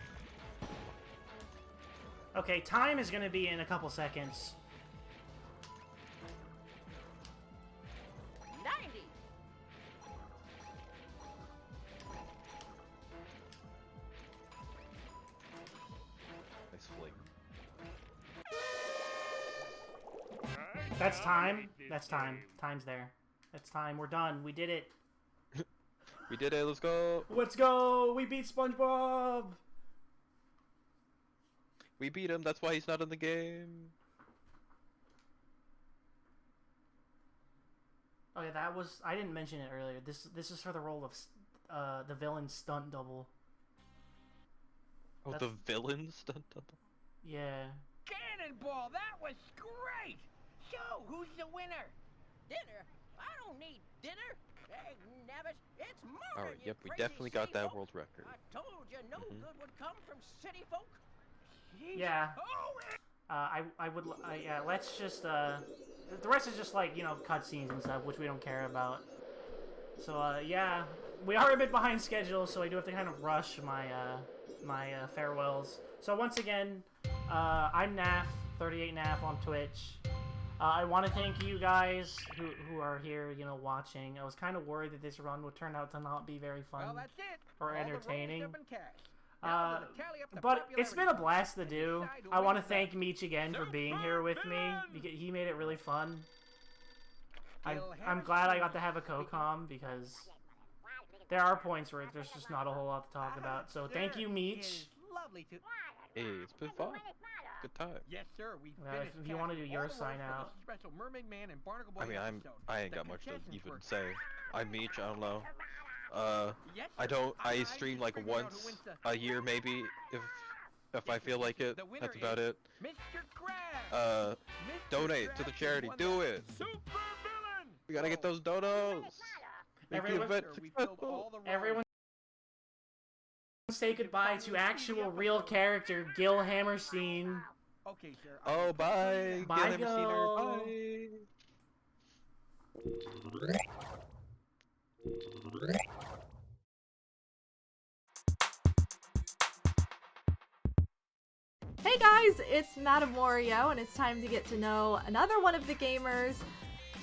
Okay, time is going to be in a couple seconds. 90. Nice fling. That's I time. hate this That's time. game. Time's there. That's time. We're done. We did it. We did it. Let's go. Let's go! We beat SpongeBob! We beat him. That's why he's not in the game. Oh yeah, that was... I didn't mention it earlier. This is for the role of the villain stunt double. Oh, That's- the villain stunt double. Yeah. Cannonball, that was great! So, who's the winner? Dinner? I don't need dinner. Hey, Nabbit, it's morning, Alright, you yep, we crazy definitely got city that folk. world record. I told you no Mhm. good would come from city folk. Yeah. Oh, Yeah, let's just, the rest is just like, you know, cutscenes and stuff, which we don't care about. So, yeah, we are a bit behind schedule, so I do have to kind of rush my, my farewells. So once again, I'm Naf, 38Naf on Twitch. I want to thank you guys who are here, you know, watching. I was kind of worried that this run would turn out to not be very fun well, that's it. or All the roles entertaining. have been cast. Now to the tally up the But it's been a popularity blast to and do. decide who I want to wins thank that. Mich again for being here with me. Because he made it really fun. I'm glad I got to have a Co-Comm because there are points where there's just not a whole lot to talk about. So thank you, It Mich. is lovely to. Hey, it's been fun. Good time. Yes, sir. We If you wanna do your sign out. Special Mermaid Man and Barnacle Boy I mean, episode. I ain't The got much to contestants even were- say. I'm Mich, I don't know. Yes, I don't. I just stream like figured out who once wins the- a year, maybe, if I feel like it. The winner That's about is it. Mr. Krabs. Uh, Mr. donate to the Krabs charity. won Do the it. Super villain! We gotta get those donos. Make the Everyone- event Sure, we filled successful. all the roles. Everyone say goodbye to actual real character Gil Hammerstein. Okay, sir. Oh, bye. Bye, Get Hammersteiner. Gil. Bye. Hey guys, it's Madame Wario, and it's time to get to know another one of the gamers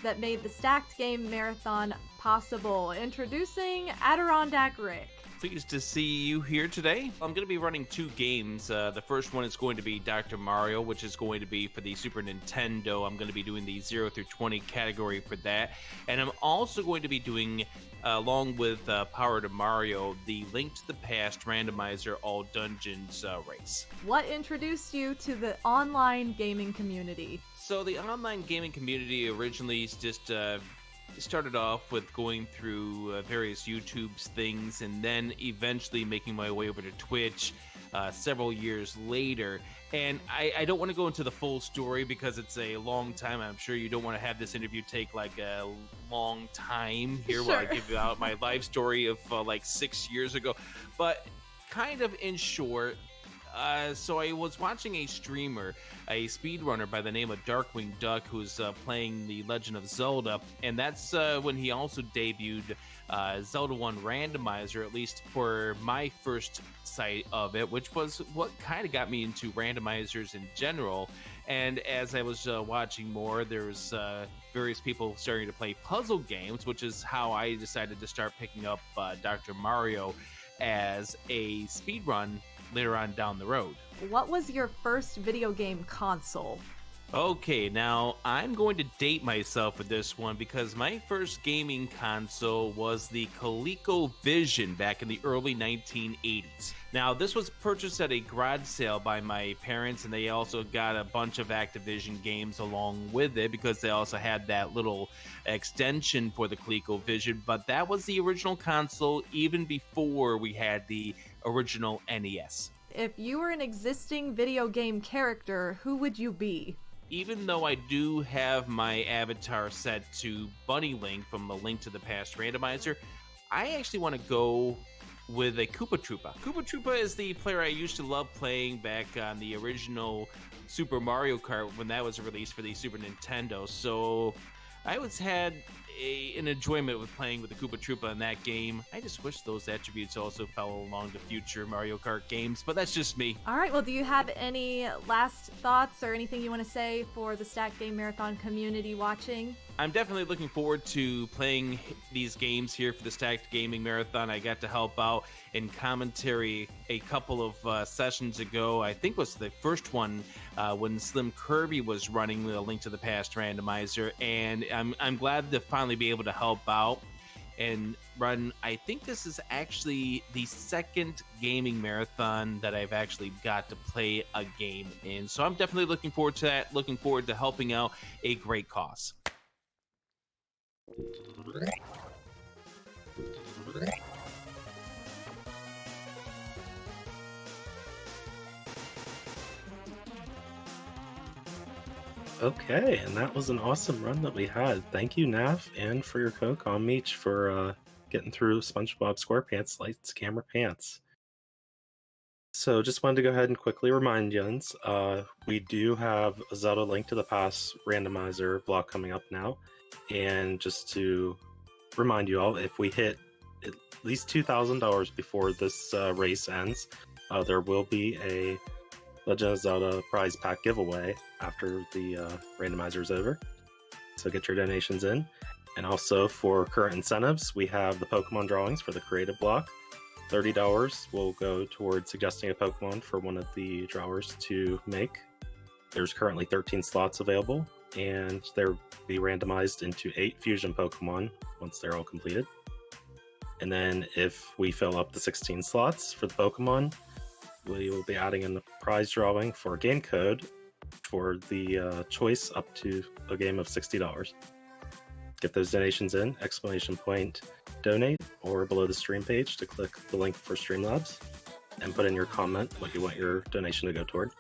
that made the Stacked Game Marathon possible. Introducing Adirondack Rick. Pleased to see you here today. I'm going to be running two games. The first one is going to be Dr. Mario, which is going to be for the Super Nintendo. I'm going to be doing the 0 through 20 category for that. And I'm also going to be doing, along with Power to Mario, the Link to the Past randomizer all dungeons race. What introduced you to the online gaming community? So the online gaming community originally just started off with going through various YouTube's things and then eventually making my way over to Twitch several years later. And I don't want to go into the full story because it's a long time. I'm sure you don't want to have this interview take like a long time here while I Sure. give you out my life story of like 6 years ago. But kind of in short, so I was watching a streamer, a speedrunner by the name of Darkwing Duck, who's playing The Legend of Zelda, and that's when he also debuted Zelda 1 Randomizer, at least for my first sight of it, which was what kind of got me into randomizers in general. And as I was watching more, there's various people starting to play puzzle games, which is how I decided to start picking up Dr. Mario. as a speedrun later on down the road. What was your first video game console? Okay, now I'm going to date myself with this one because my first gaming console was the ColecoVision back in the early 1980s. Now, this was purchased at a garage sale by my parents, and they also got a bunch of Activision games along with it because they also had that little extension for the ColecoVision, but that was the original console even before we had the original NES. If you were an existing video game character, who would you be? Even though I do have my avatar set to Bunny Link from the Link to the Past randomizer, I actually want to go with a Koopa Troopa. Koopa Troopa is the player I used to love playing back on the original Super Mario Kart when that was released for the Super Nintendo. So I always had an enjoyment with playing with the Koopa Troopa in that game. I just wish those attributes also fell along to future Mario Kart games, but that's just me. All right, well, do you have any last thoughts or anything you want to say for the Stack Game Marathon community watching? I'm definitely looking forward to playing these games here for the Stacked Gaming Marathon. I got to help out in commentary a couple of sessions ago. I think it was the first one when Slim Kirby was running the Link to the Past randomizer, and I'm glad to finally be able to help out and run. I think this is actually the second gaming marathon that I've actually got to play a game in. So I'm definitely looking forward to that, looking forward to helping out a great cause. Okay, and that was an awesome run that we had. Thank you, Nav, and for your Co-Comm, Mich, for getting through SpongeBob SquarePants Lights, Camera, Pants. So just wanted to go ahead and quickly remind you, we do have a Zelda Link to the Past randomizer block coming up now. And just to remind you all, if we hit at least $2,000 before this race ends, there will be a Legend of Zelda prize pack giveaway after the randomizer is over. So get your donations in. And also for current incentives, we have the Pokemon drawings for the creative block. $30 will go towards suggesting a Pokemon for one of the drawers to make. There's currently 13 slots available, and they'll be randomized into 8 fusion Pokemon once they're all completed. And then if we fill up the 16 slots for the Pokemon, we will be adding in the prize drawing for a game code for the choice up to a game of $60. Get those donations in, ! donate, or below the stream page to click the link for Streamlabs, and put in your comment what you want your donation to go toward.